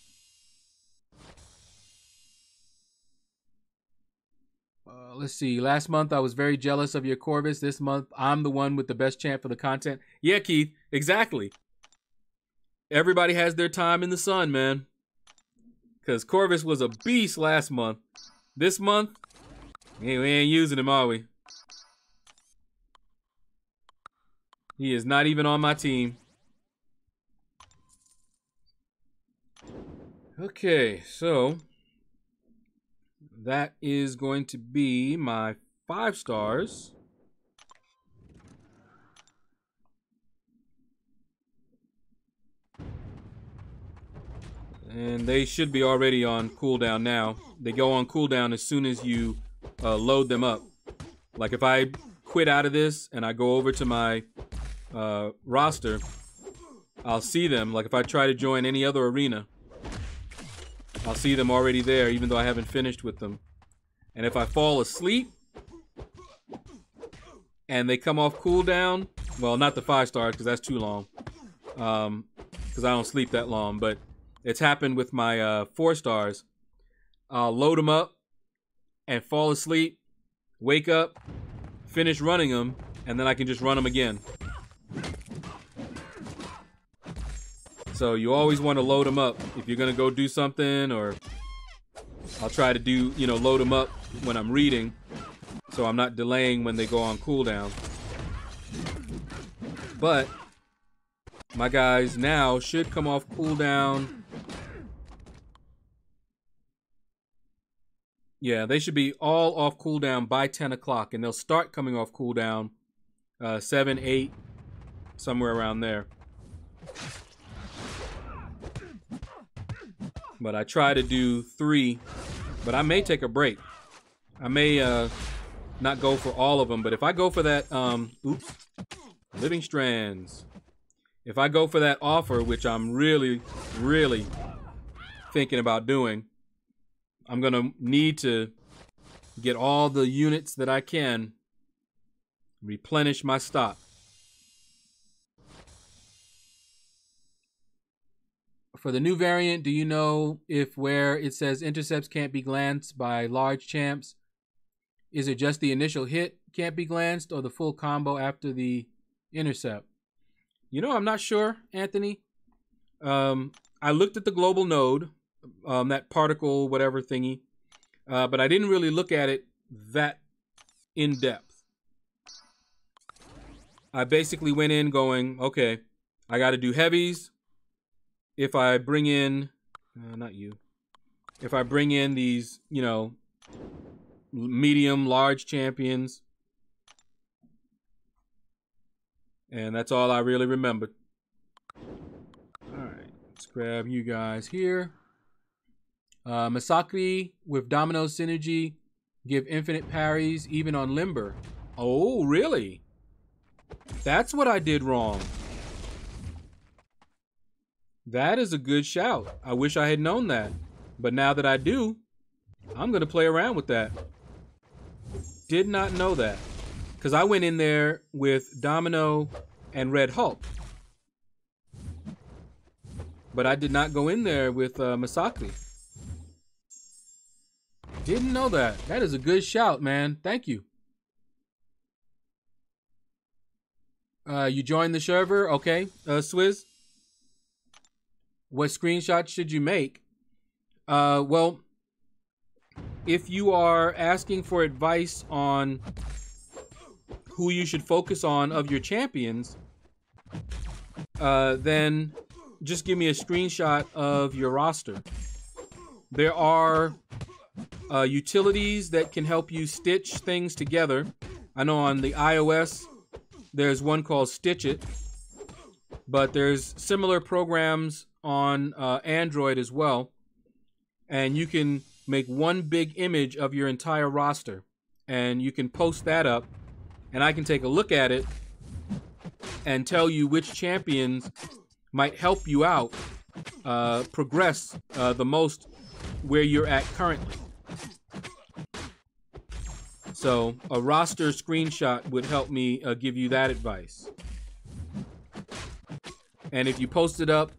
Let's see. Last month, I was very jealous of your Corvus. This month, I'm the one with the best champ for the content. Yeah, Keith, exactly. Everybody has their time in the sun, man. Because Corvus was a beast last month. This month, we ain't using him, are we? He is not even on my team. Okay, so that is going to be my 5 stars. And they should be already on cooldown now. They go on cooldown as soon as you load them up. Like if I quit out of this and I go over to my roster, I'll see them. Like if I try to join any other arena, I'll see them already there, even though I haven't finished with them. And if I fall asleep and they come off cooldown, well, not the 5 stars because that's too long, because I don't sleep that long, but it's happened with my 4 stars. I'll load them up and fall asleep, wake up, finish running them, and then I can just run them again. So you always want to load them up if you're going to go do something, or I'll try to do, you know, load them up when I'm reading so I'm not delaying when they go on cooldown. But my guys now should come off cooldown. Yeah, they should be all off cooldown by 10 o'clock, and they'll start coming off cooldown 7, 8, somewhere around there. But I try to do 3, but I may take a break. I may not go for all of them, but if I go for that, Living Strands. If I go for that offer, which I'm really, really thinking about doing, I'm going to need to get all the units that I can, replenish my stock. For the new variant, do you know if where it says intercepts can't be glanced by large champs, is it just the initial hit can't be glanced or the full combo after the intercept? You know, I'm not sure, Anthony. I looked at the global node that particle whatever thingy. But I didn't really look at it that in depth. I basically went in going, okay, I got to do heavies. If I bring in, not you. If I bring in these, you know, medium, large champions. And that's all I really remembered. Alright, let's grab you guys here. Masakri with Domino Synergy. Give infinite parries even on Limber. Oh, really? That's what I did wrong. That is a good shout. I wish I had known that. But now that I do, I'm going to play around with that. Did not know that. Because I went in there with Domino and Red Hulk. But I did not go in there with Masakri. Didn't know that. That is a good shout, man. Thank you. You joined the server? Okay. Swizz? What screenshot should you make? Well, if you are asking for advice on who you should focus on of your champions, then just give me a screenshot of your roster. There are utilities that can help you stitch things together. I know on the iOS, there's one called Stitch It, but there's similar programs on Android as well. And you can make one big image of your entire roster, and you can post that up, and I can take a look at it and tell you which champions might help you out progress the most where you're at currently. So a roster screenshot would help me give you that advice. And if you post it up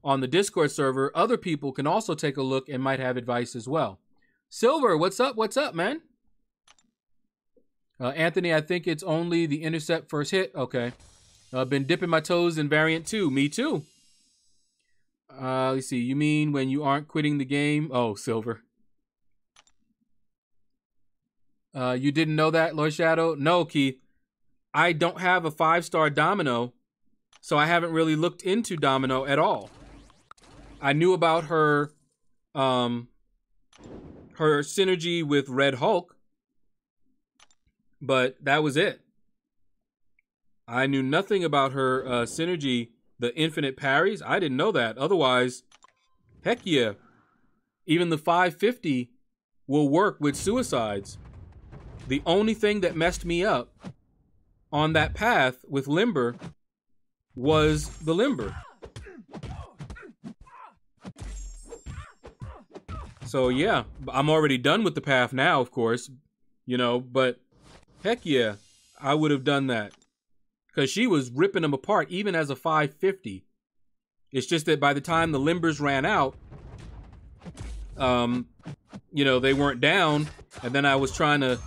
on the Discord server, other people can also take a look and might have advice as well. Silver, what's up? What's up, man? Anthony, I think it's only the intercept first hit. Okay. Been dipping my toes in variant 2. Me too. Let's see. You mean when you aren't quitting the game? Oh, Silver. You didn't know that, Lord Shadow? No, Keith. I don't have a 5-star Domino, so I haven't really looked into Domino at all. I knew about her synergy with Red Hulk, but that was it. I knew nothing about her synergy, the infinite parries. I didn't know that. Otherwise, heck yeah. Even the 550 will work with suicides. The only thing that messed me up on that path with Limber was the Limber. So yeah, I'm already done with the path now, of course, you know, but heck yeah, I would have done that. Because she was ripping them apart, even as a 550. It's just that by the time the Limbers ran out, you know, they weren't down. And then I was trying to,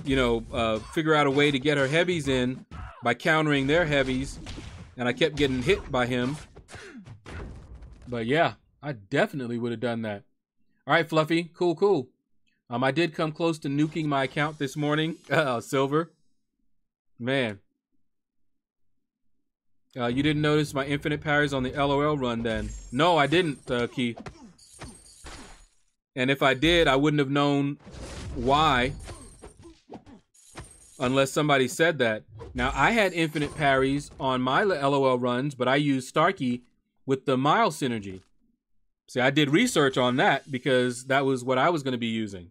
you know, figure out a way to get her heavies in by countering their heavies. And I kept getting hit by him. But yeah, I definitely would have done that. All right, Fluffy. Cool, cool. I did come close to nuking my account this morning. Silver. Man. You didn't notice my infinite parries on the LOL run then? No, I didn't, Keith. And if I did, I wouldn't have known why. Unless somebody said that. Now, I had infinite parries on my LOL runs, but I used Starkey with the Mile Synergy. See, I did research on that because that was what I was going to be using.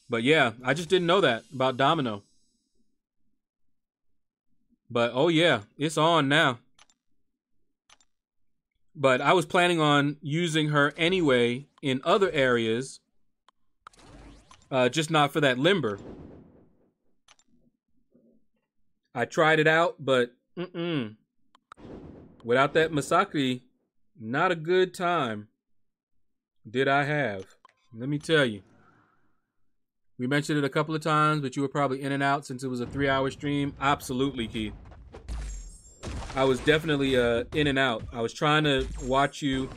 But yeah, I just didn't know that about Domino. But oh yeah, it's on now. But I was planning on using her anyway in other areas. Just not for that Limber. I tried it out, but without that Masakri, not a good time did I have. Let me tell you. We mentioned it a couple of times, but you were probably in and out since it was a 3-hour stream. Absolutely, Keith. I was definitely in and out. I was trying to watch you.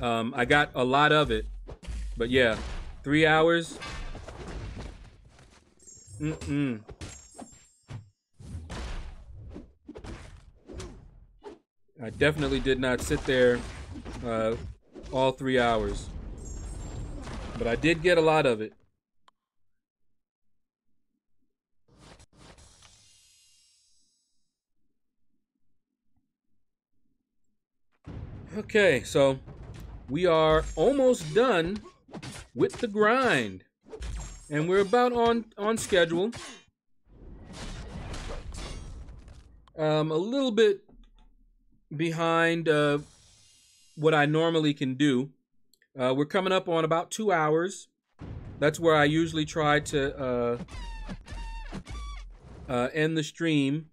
I got a lot of it, but yeah, 3 hours. I definitely did not sit there all 3 hours, but I did get a lot of it. Okay, so we are almost done with the grind, and we're about on schedule. A little bit behind what I normally can do. We're coming up on about 2 hours. That's where I usually try to end the stream.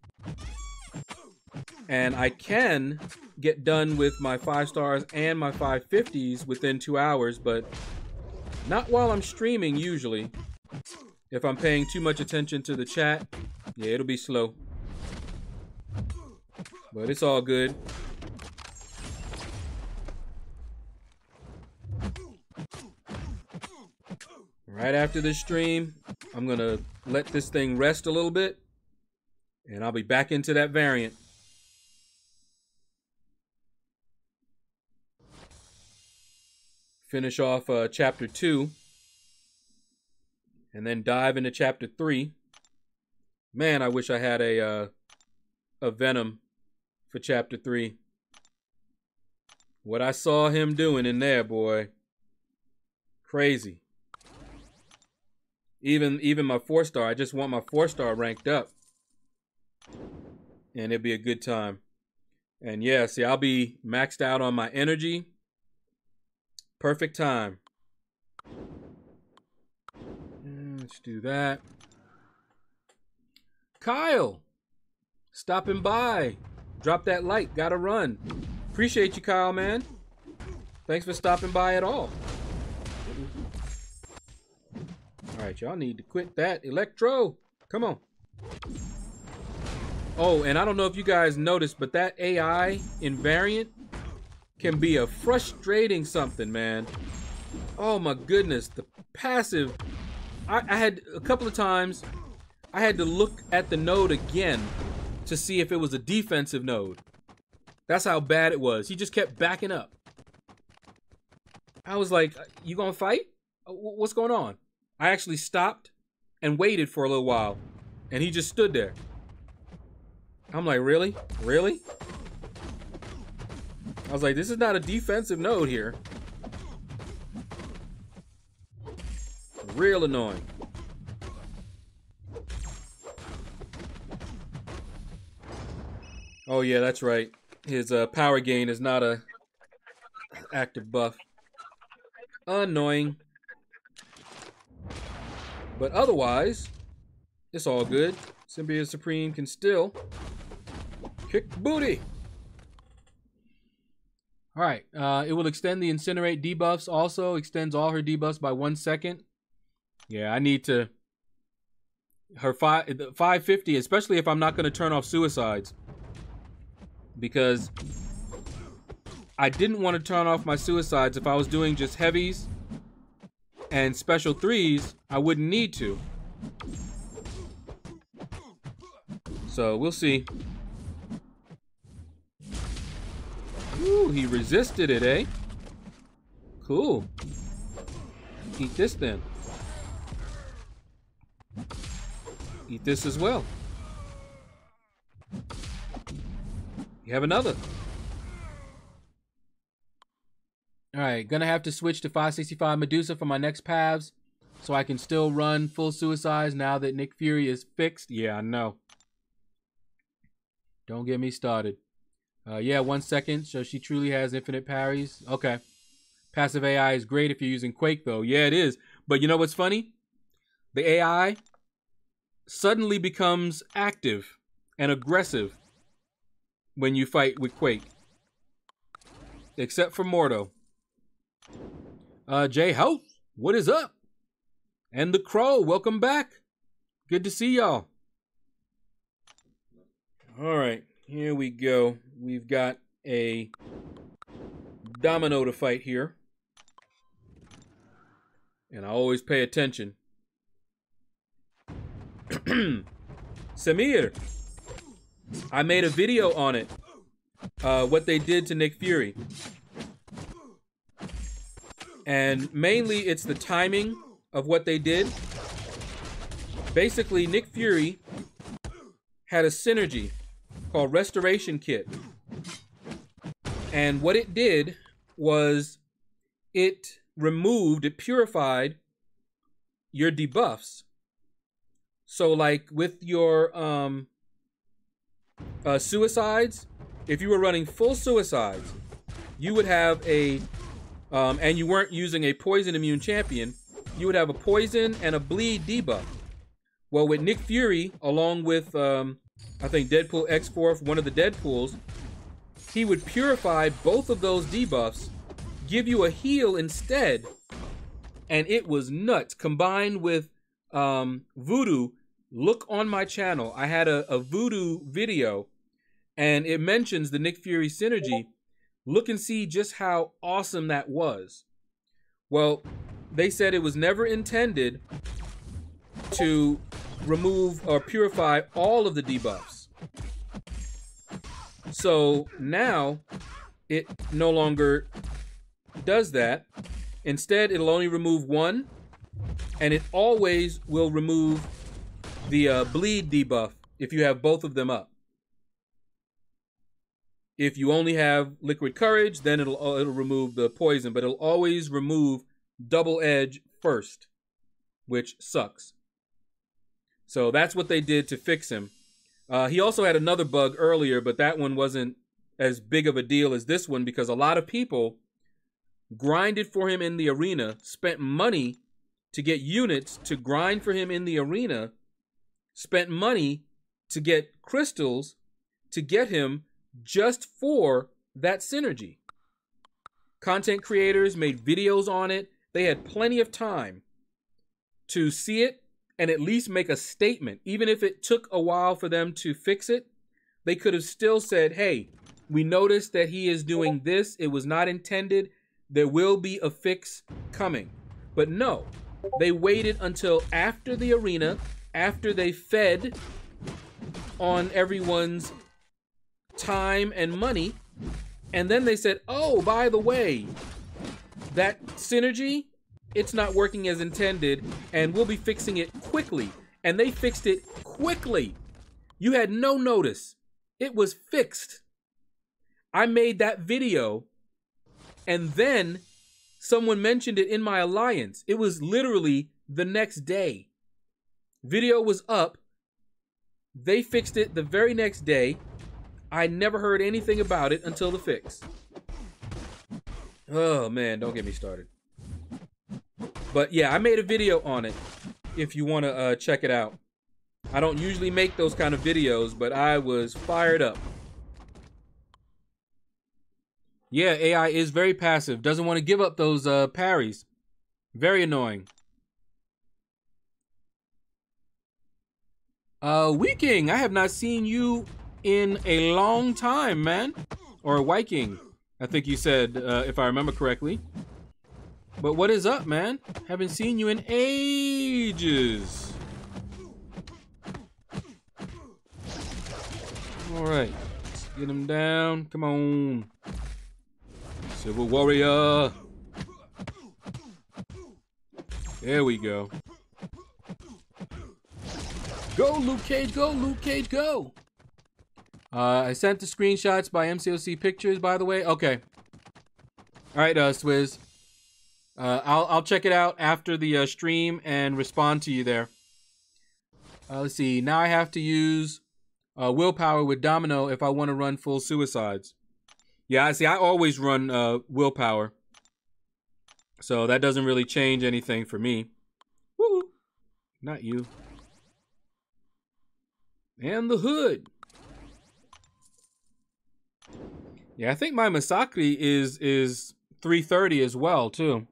And I can get done with my 5 stars and my 550s within 2 hours, but not while I'm streaming usually. If I'm paying too much attention to the chat, yeah, it'll be slow. But it's all good. Right after this stream, I'm gonna let this thing rest a little bit, and I'll be back into that variant. Finish off chapter 2, and then dive into chapter 3. Man, I wish I had a Venom for chapter 3. What I saw him doing in there, boy, crazy. Even my 4-star, I just want my 4-star ranked up, and it'll be a good time. And yeah, see, I'll be maxed out on my energy. Perfect time. Let's do that. Kyle, stopping by. Drop that like. Gotta run. Appreciate you, Kyle, man. Thanks for stopping by at all. All right, y'all need to quit that. Electro, come on. Oh, and I don't know if you guys noticed, but that AI invariant can be a frustrating something, man. Oh my goodness, the passive. I had a couple of times, I had to look at the node again to see if it was a defensive node. That's how bad it was. He just kept backing up. I was like, you gonna fight? What's going on? I actually stopped and waited for a little while, and he just stood there. I'm like, really? Really? I was like, this is not a defensive node here. Real annoying. Oh yeah, that's right. His power gain is not a active buff. Annoying. But otherwise, it's all good. Symbiote Supreme can still kick booty. All right, it will extend the Incinerate debuffs. Also extends all her debuffs by 1 second. Yeah, I need to. Her 550, especially if I'm not going to turn off suicides, because I didn't want to turn off my suicides. If I was doing just heavies and special 3s, I wouldn't need to. So we'll see. Ooh, he resisted it, eh? Cool. Eat this then. Eat this as well. You have another. Alright, gonna have to switch to 565 Medusa for my next Pavs, so I can still run full suicides now that Nick Fury is fixed. Yeah, I know. Don't get me started. Yeah, 1 second, so she truly has infinite parries. Okay. Passive AI is great if you're using Quake, though. Yeah, it is. But you know what's funny? The AI suddenly becomes active and aggressive when you fight with Quake. Except for Mordo. Jay House, what is up? And the Crow, welcome back. Good to see y'all. All right. Here we go. We've got a domino to fight here. And I always pay attention. Samir, I made a video on it. What they did to Nick Fury. And mainly it's the timing of what they did. Basically, Nick Fury had a synergy called Restoration Kit. And what it did was it purified your debuffs. So like with your suicides, if you were running full suicides, you would have a, and you weren't using a poison immune champion, you would have a poison and a bleed debuff. Well, with Nick Fury, along with, I think Deadpool X4, one of the Deadpools, he would purify both of those debuffs, give you a heal instead, and it was nuts. Combined with Voodoo, look on my channel. I had a Voodoo video, and it mentions the Nick Fury synergy. Look and see just how awesome that was. Well, they said it was never intended to remove or purify all of the debuffs. So now it no longer does that. Instead, it'll only remove one, and it always will remove the bleed debuff if you have both of them up. If you only have Liquid Courage, then it'll remove the poison, but it'll always remove Double Edge first, which sucks. So that's what they did to fix him. He also had another bug earlier, but that one wasn't as big of a deal as this one because a lot of people grinded for him in the arena, spent money to get units to grind for him in the arena, spent money to get crystals to get him just for that synergy. Content creators made videos on it. They had plenty of time to see it and at least make a statement. Even if it took a while for them to fix it, they could have still said, hey, we noticed that he is doing this. It was not intended. There will be a fix coming. But no, they waited until after the arena, after they fed on everyone's time and money, and then they said, oh, by the way, that synergy, it's not working as intended, and we'll be fixing it quickly. And they fixed it quickly. You had no notice. It was fixed. I made that video, and then someone mentioned it in my alliance. It was literally the next day. Video was up. They fixed it the very next day. I never heard anything about it until the fix. Oh man, don't get me started. But yeah, I made a video on it if you want to check it out. I don't usually make those kind of videos, but I was fired up. Yeah, AI is very passive. Doesn't want to give up those parries. Very annoying. Weeking, I have not seen you in a long time, man. Or Viking, I think you said, if I remember correctly. But what is up, man? Haven't seen you in ages. All right, let's get him down. Come on. Civil Warrior. There we go. Go, Luke Cage, go, Luke Cage, go. I sent the screenshots by MCOC Pictures, by the way. Okay. All right, Swizz. I'll check it out after the stream and respond to you there. Let's see. Now I have to use willpower with Domino if I want to run full suicides. Yeah, I see. I always run willpower, so that doesn't really change anything for me. Woo! Not you. And the hood. Yeah, I think my Masakri is 330 as well too.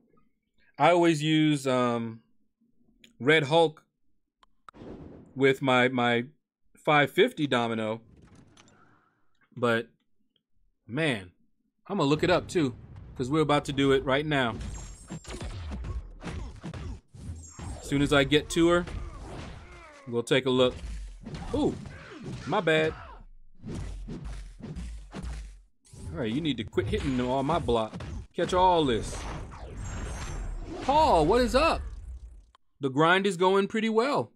I always use Red Hulk with my 550 Domino, But man, I'm gonna look it up too, because we're about to do it right now. As soon as I get to her, we'll take a look. Ooh, my bad. All right, you need to quit hitting all my block. Catch all this. Paul, what is up? The grind is going pretty well.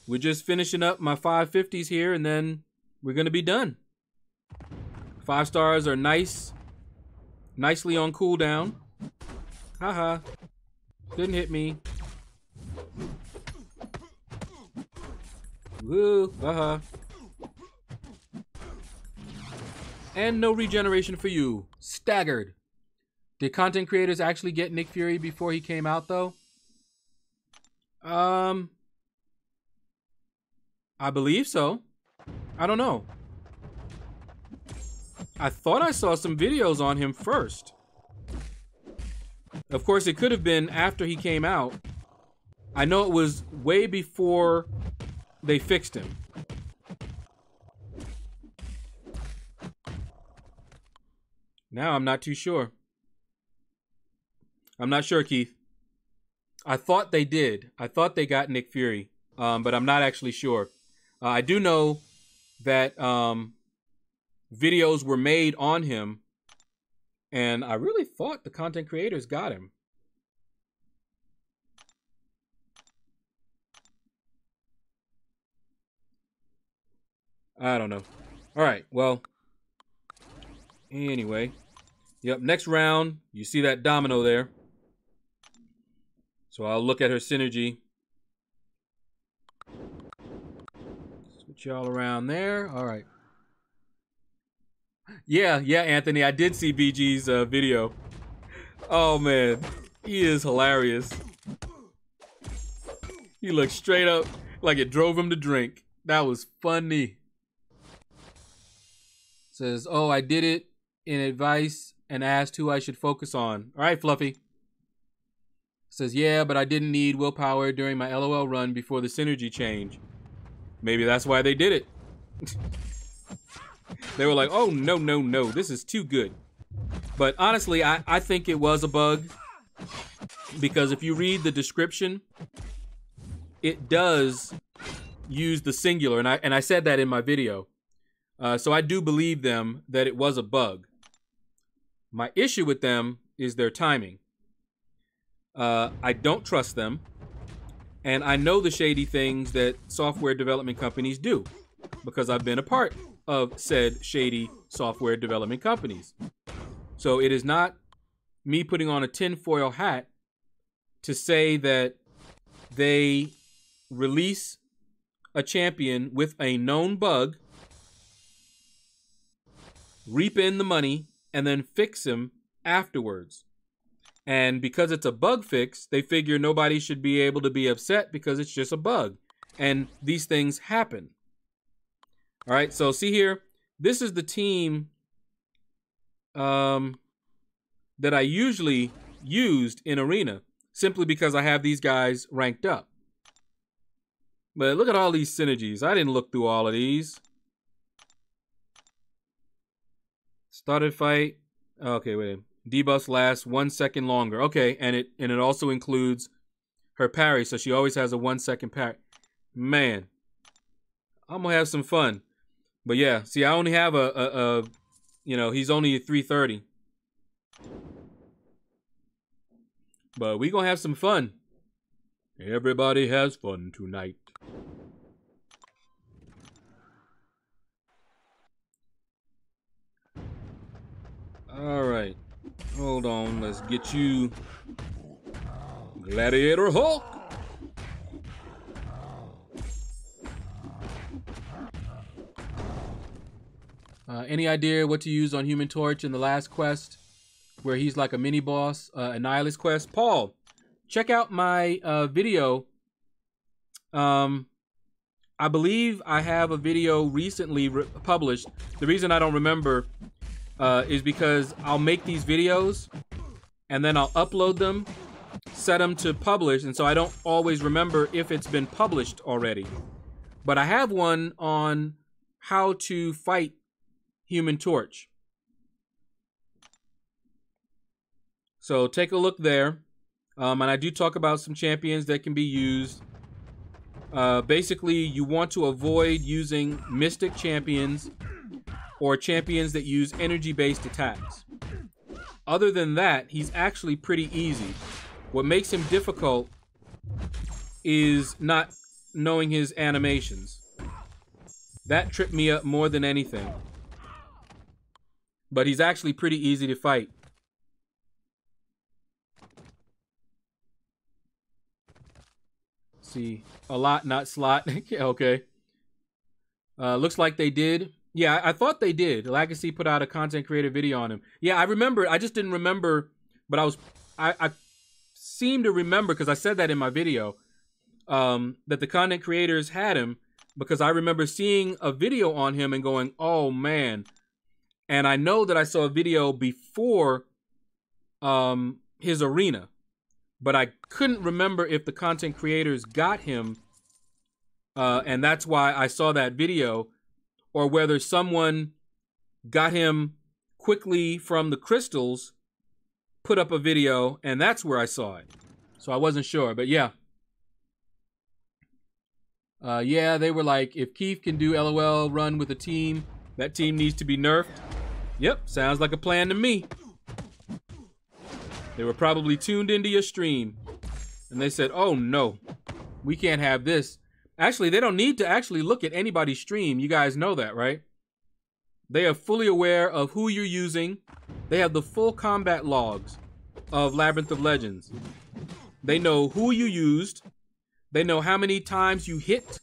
We're just finishing up my 550s here, and then we're gonna be done. 5 stars are nicely on cooldown. Haha, didn't hit me. Woo, haha. And no regeneration for you. Staggered. Did content creators actually get Nick Fury before he came out, though? I believe so. I don't know. I thought I saw some videos on him first. Of course, it could have been after he came out. I know it was way before they fixed him. Now I'm not too sure. I'm not sure, Keith. I thought they did. I thought they got Nick Fury, but I'm not actually sure. I do know that videos were made on him, and I really thought the content creators got him. I don't know. All right, well, anyway. Yep, next round, you see that domino there. So I'll look at her synergy. Switch y'all around there. All right. Yeah, Anthony, I did see BG's video. Oh, man. He is hilarious. He looked straight up like it drove him to drink. That was funny. Says, oh, I did it in advice and asked who I should focus on. All right, Fluffy. Says, yeah, but I didn't need willpower during my LOL run before the synergy change. Maybe that's why they did it. They were like, oh, no, this is too good. But honestly, I think it was a bug. Because if you read the description, it does use the singular. And I said that in my video. So I do believe them that it was a bug. My issue with them is their timing. I don't trust them. And I know the shady things that software development companies do because I've been a part of said shady software development companies. So it is not me putting on a tinfoil hat to say that they release a champion with a known bug, reap in the money, and then fix him afterwards. And because it's a bug fix, they figure nobody should be able to be upset because it's just a bug. And these things happen. All right, so see here, this is the team that I usually used in Arena, simply because I have these guys ranked up. But look at all these synergies. I didn't look through all of these. Started fight. Okay, wait. Debuffs last 1 second longer. Okay, and it also includes her parry, so she always has a 1 second parry. Man, I'm gonna have some fun. But yeah, see, I only have he's only a 330. But we gonna have some fun. Everybody has fun tonight. All right. Hold on, let's get you Gladiator Hulk. Any idea what to use on Human Torch in the last quest where he's like a mini boss, Annihilus quest? Paul, check out my video. I believe I have a video recently published. The reason I don't remember is because I'll make these videos and then I'll upload them, set them to publish, and so I don't always remember if it's been published already. But I have one on how to fight Human Torch. So take a look there. And I do talk about some champions that can be used. Basically, you want to avoid using Mystic champions or champions that use energy-based attacks. Other than that, he's actually pretty easy. What makes him difficult is not knowing his animations. That tripped me up more than anything. But he's actually pretty easy to fight. See, a lot, not slot. Okay. Looks like they did. Yeah, I thought they did. Legacy put out a content creator video on him. Yeah, I remember. I just didn't remember, but I seem to remember, because I said that in my video, that the content creators had him, because I remember seeing a video on him and going, oh man. And I know that I saw a video before his arena, but I couldn't remember if the content creators got him, and that's why I saw that video, or whether someone got him quickly from the crystals, put up a video, and that's where I saw it. So I wasn't sure, but yeah. Yeah, they were like, if Keith can do LOL run with a team, that team needs to be nerfed. Yep, sounds like a plan to me. They were probably tuned into your stream, and they said, oh no, we can't have this. Actually, they don't need to actually look at anybody's stream. You guys know that, right? They are fully aware of who you're using. They have the full combat logs of Labyrinth of Legends. They know who you used. They know how many times you hit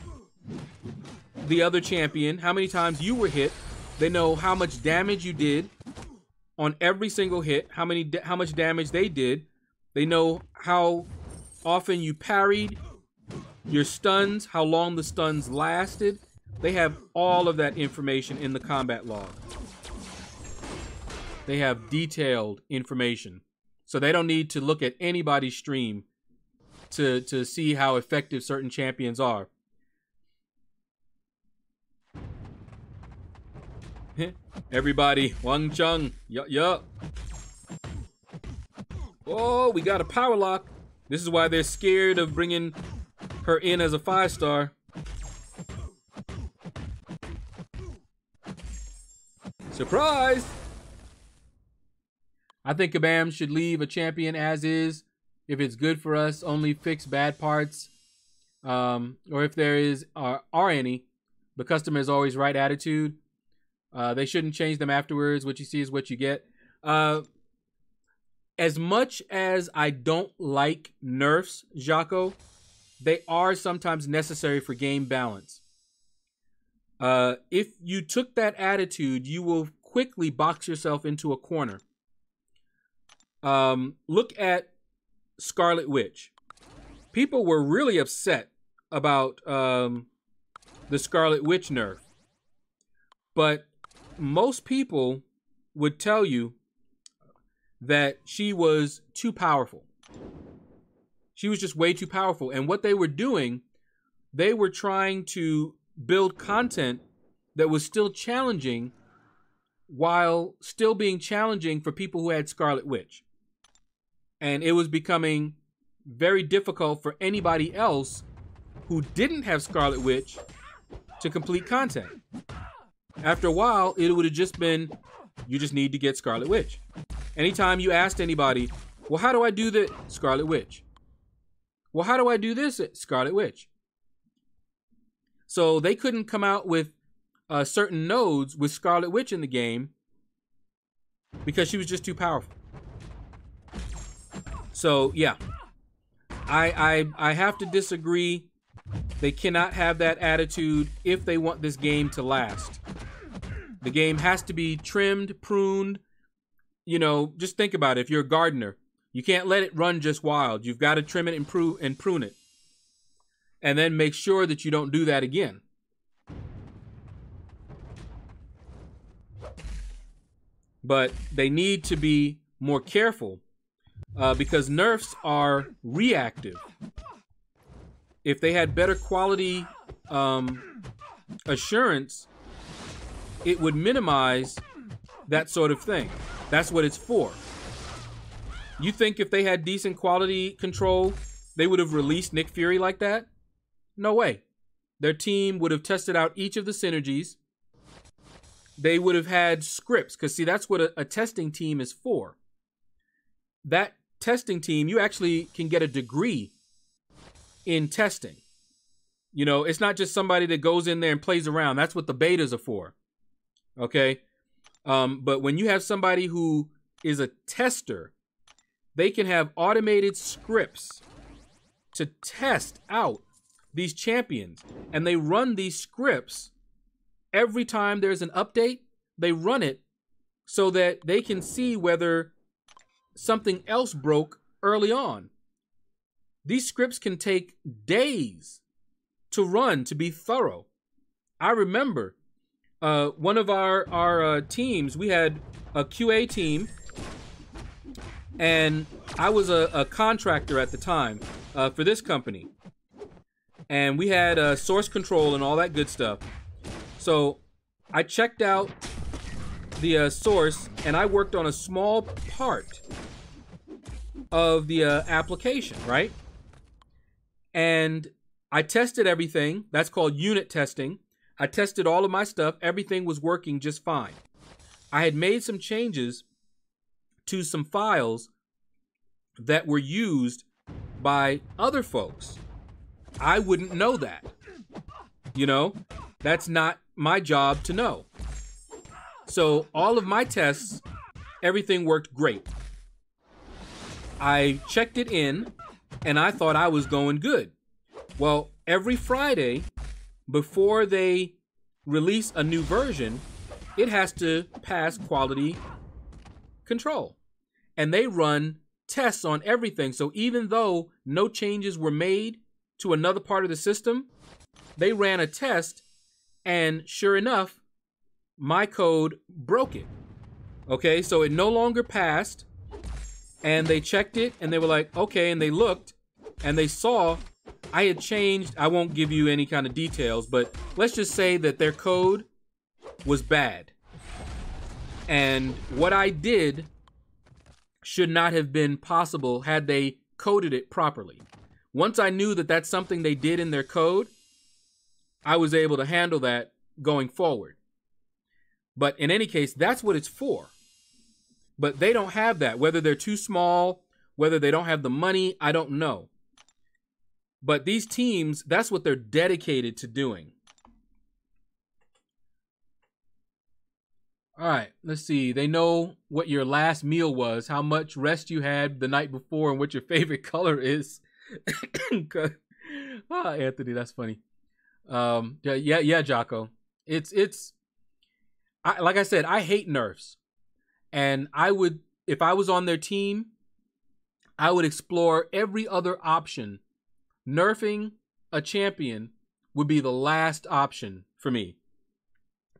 the other champion, how many times you were hit. They know how much damage you did on every single hit, how much damage they did. They know how often you parried, your stuns, how long the stuns lasted. They have all of that information in the combat log. They have detailed information. So they don't need to look at anybody's stream to see how effective certain champions are. Everybody, Wang Chung, yup. Oh, we got a power lock. This is why they're scared of bringing her in as a 5-star. Surprise! I think Kabam should leave a champion as is. If it's good for us, only fix bad parts. Or if there are any, the customer is always right attitude. They shouldn't change them afterwards. What you see is what you get. As much as I don't like nerfs, Jaco, they are sometimes necessary for game balance. If you took that attitude, you will quickly box yourself into a corner. Look at Scarlet Witch. People were really upset about the Scarlet Witch nerf. But most people would tell you that she was too powerful. She was just way too powerful. And what they were doing, they were trying to build content that was still challenging while still being challenging for people who had Scarlet Witch. And it was becoming very difficult for anybody else who didn't have Scarlet Witch to complete content. After a while, it would have just been, you just need to get Scarlet Witch. Anytime you asked anybody, well, how do I do the Scarlet Witch? Well, how do I do this Scarlet Witch? So they couldn't come out with certain nodes with Scarlet Witch in the game because she was just too powerful. So yeah, I have to disagree. They cannot have that attitude if they want this game to last. The game has to be trimmed, pruned. You know, just think about it. If you're a gardener, you can't let it run just wild. You've got to trim it and prune it. And then make sure that you don't do that again. But they need to be more careful because nerfs are reactive. If they had better quality assurance, it would minimize that sort of thing. That's what it's for. You think if they had decent quality control, they would have released Nick Fury like that? No way. Their team would have tested out each of the synergies. They would have had scripts, because see, that's what a testing team is for. That testing team, you actually can get a degree in testing. You know, it's not just somebody that goes in there and plays around. That's what the betas are for. Okay? But when you have somebody who is a tester, they can have automated scripts to test out these champions. And they run these scripts every time there's an update. They run it so that they can see whether something else broke early on. These scripts can take days to run, to be thorough. I remember one of our teams, we had a QA team, and I was a contractor at the time for this company. And we had source control and all that good stuff. So I checked out the source, and I worked on a small part of the application, right? And I tested everything. That's called unit testing. I tested all of my stuff. Everything was working just fine. I had made some changes to some files that were used by other folks. I wouldn't know that. You know, that's not my job to know. So all of my tests, everything worked great. I checked it in, and I thought I was going good. Well, every Friday, before they release a new version, it has to pass quality control. And they run tests on everything. So even though no changes were made to another part of the system, they ran a test, and sure enough, my code broke it. Okay, so it no longer passed, and they checked it, and they were like, okay, and they looked, and they saw I had changed. I won't give you any kind of details, but let's just say that their code was bad. And what I did should not have been possible had they coded it properly. Once I knew that that's something they did in their code, I was able to handle that going forward. But in any case, that's what it's for. But they don't have that. Whether they're too small, whether they don't have the money, I don't know. But these teams, that's what they're dedicated to doing. All right, let's see. They know what your last meal was, how much rest you had the night before, and what your favorite color is. Anthony, that's funny. Yeah, Jocko. Like I said, I hate nerfs. And I would, if I was on their team, I would explore every other option. Nerfing a champion would be the last option for me.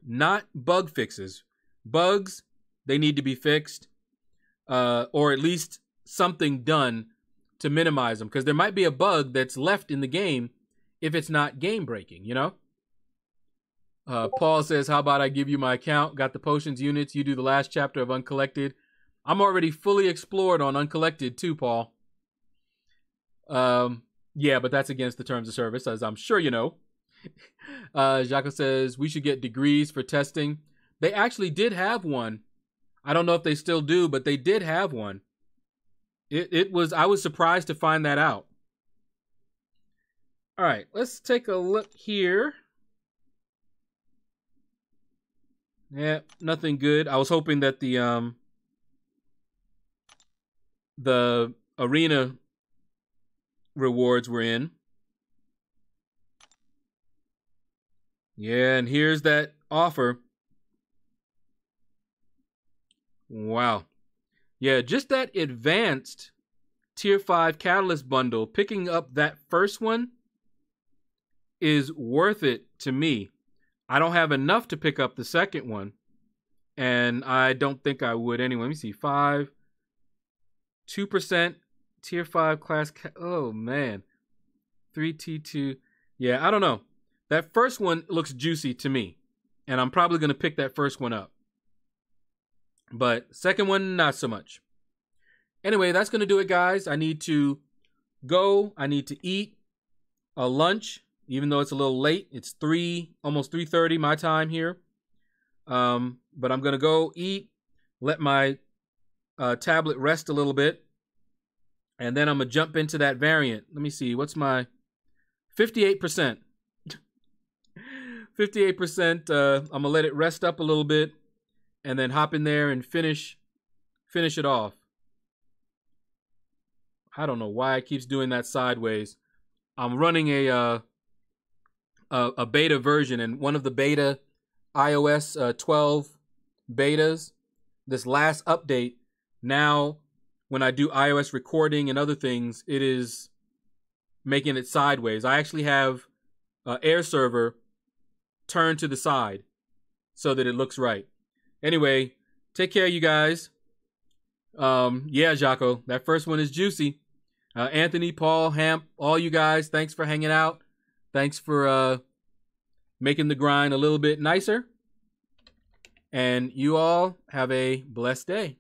Not bug fixes. Bugs, they need to be fixed, or at least something done to minimize them, because there might be a bug that's left in the game if it's not game breaking, you know? Paul says, how about I give you my account? Got the potions units. You do the last chapter of Uncollected. I'm already fully explored on Uncollected too, Paul. Yeah, but that's against the terms of service, as I'm sure you know. Jaco says, we should get degrees for testing. They actually did have one. I don't know if they still do, but they did have one. I was surprised to find that out. All right, let's take a look here. Yeah, nothing good. I was hoping that the arena rewards were in. Yeah, and here's that offer. Wow. Yeah, just that advanced tier 5 catalyst bundle, picking up that first one is worth it to me. I don't have enough to pick up the second one, and I don't think I would anyway. Let me see. 2% tier 5 class. Oh, man. 3T2. Yeah, I don't know. That first one looks juicy to me. and I'm probably going to pick that first one up. But second one, not so much. Anyway, that's going to do it, guys. I need to go. I need to eat a lunch, even though it's a little late. It's almost 3:30 my time here. But I'm going to go eat, let my tablet rest a little bit, and then I'm going to jump into that variant. Let me see. What's my 58%? 58%. I'm going to let it rest up a little bit and then hop in there and finish it off. I don't know why it keeps doing that sideways. I'm running a beta version, and one of the beta iOS 12 betas, this last update, now when I do iOS recording and other things, it is making it sideways. I actually have Air Server turned to the side so that it looks right. Anyway, take care, you guys. Yeah, Jaco, that first one is juicy. Anthony, Paul, Hamp, all you guys, thanks for hanging out. Thanks for making the grind a little bit nicer. And you all have a blessed day.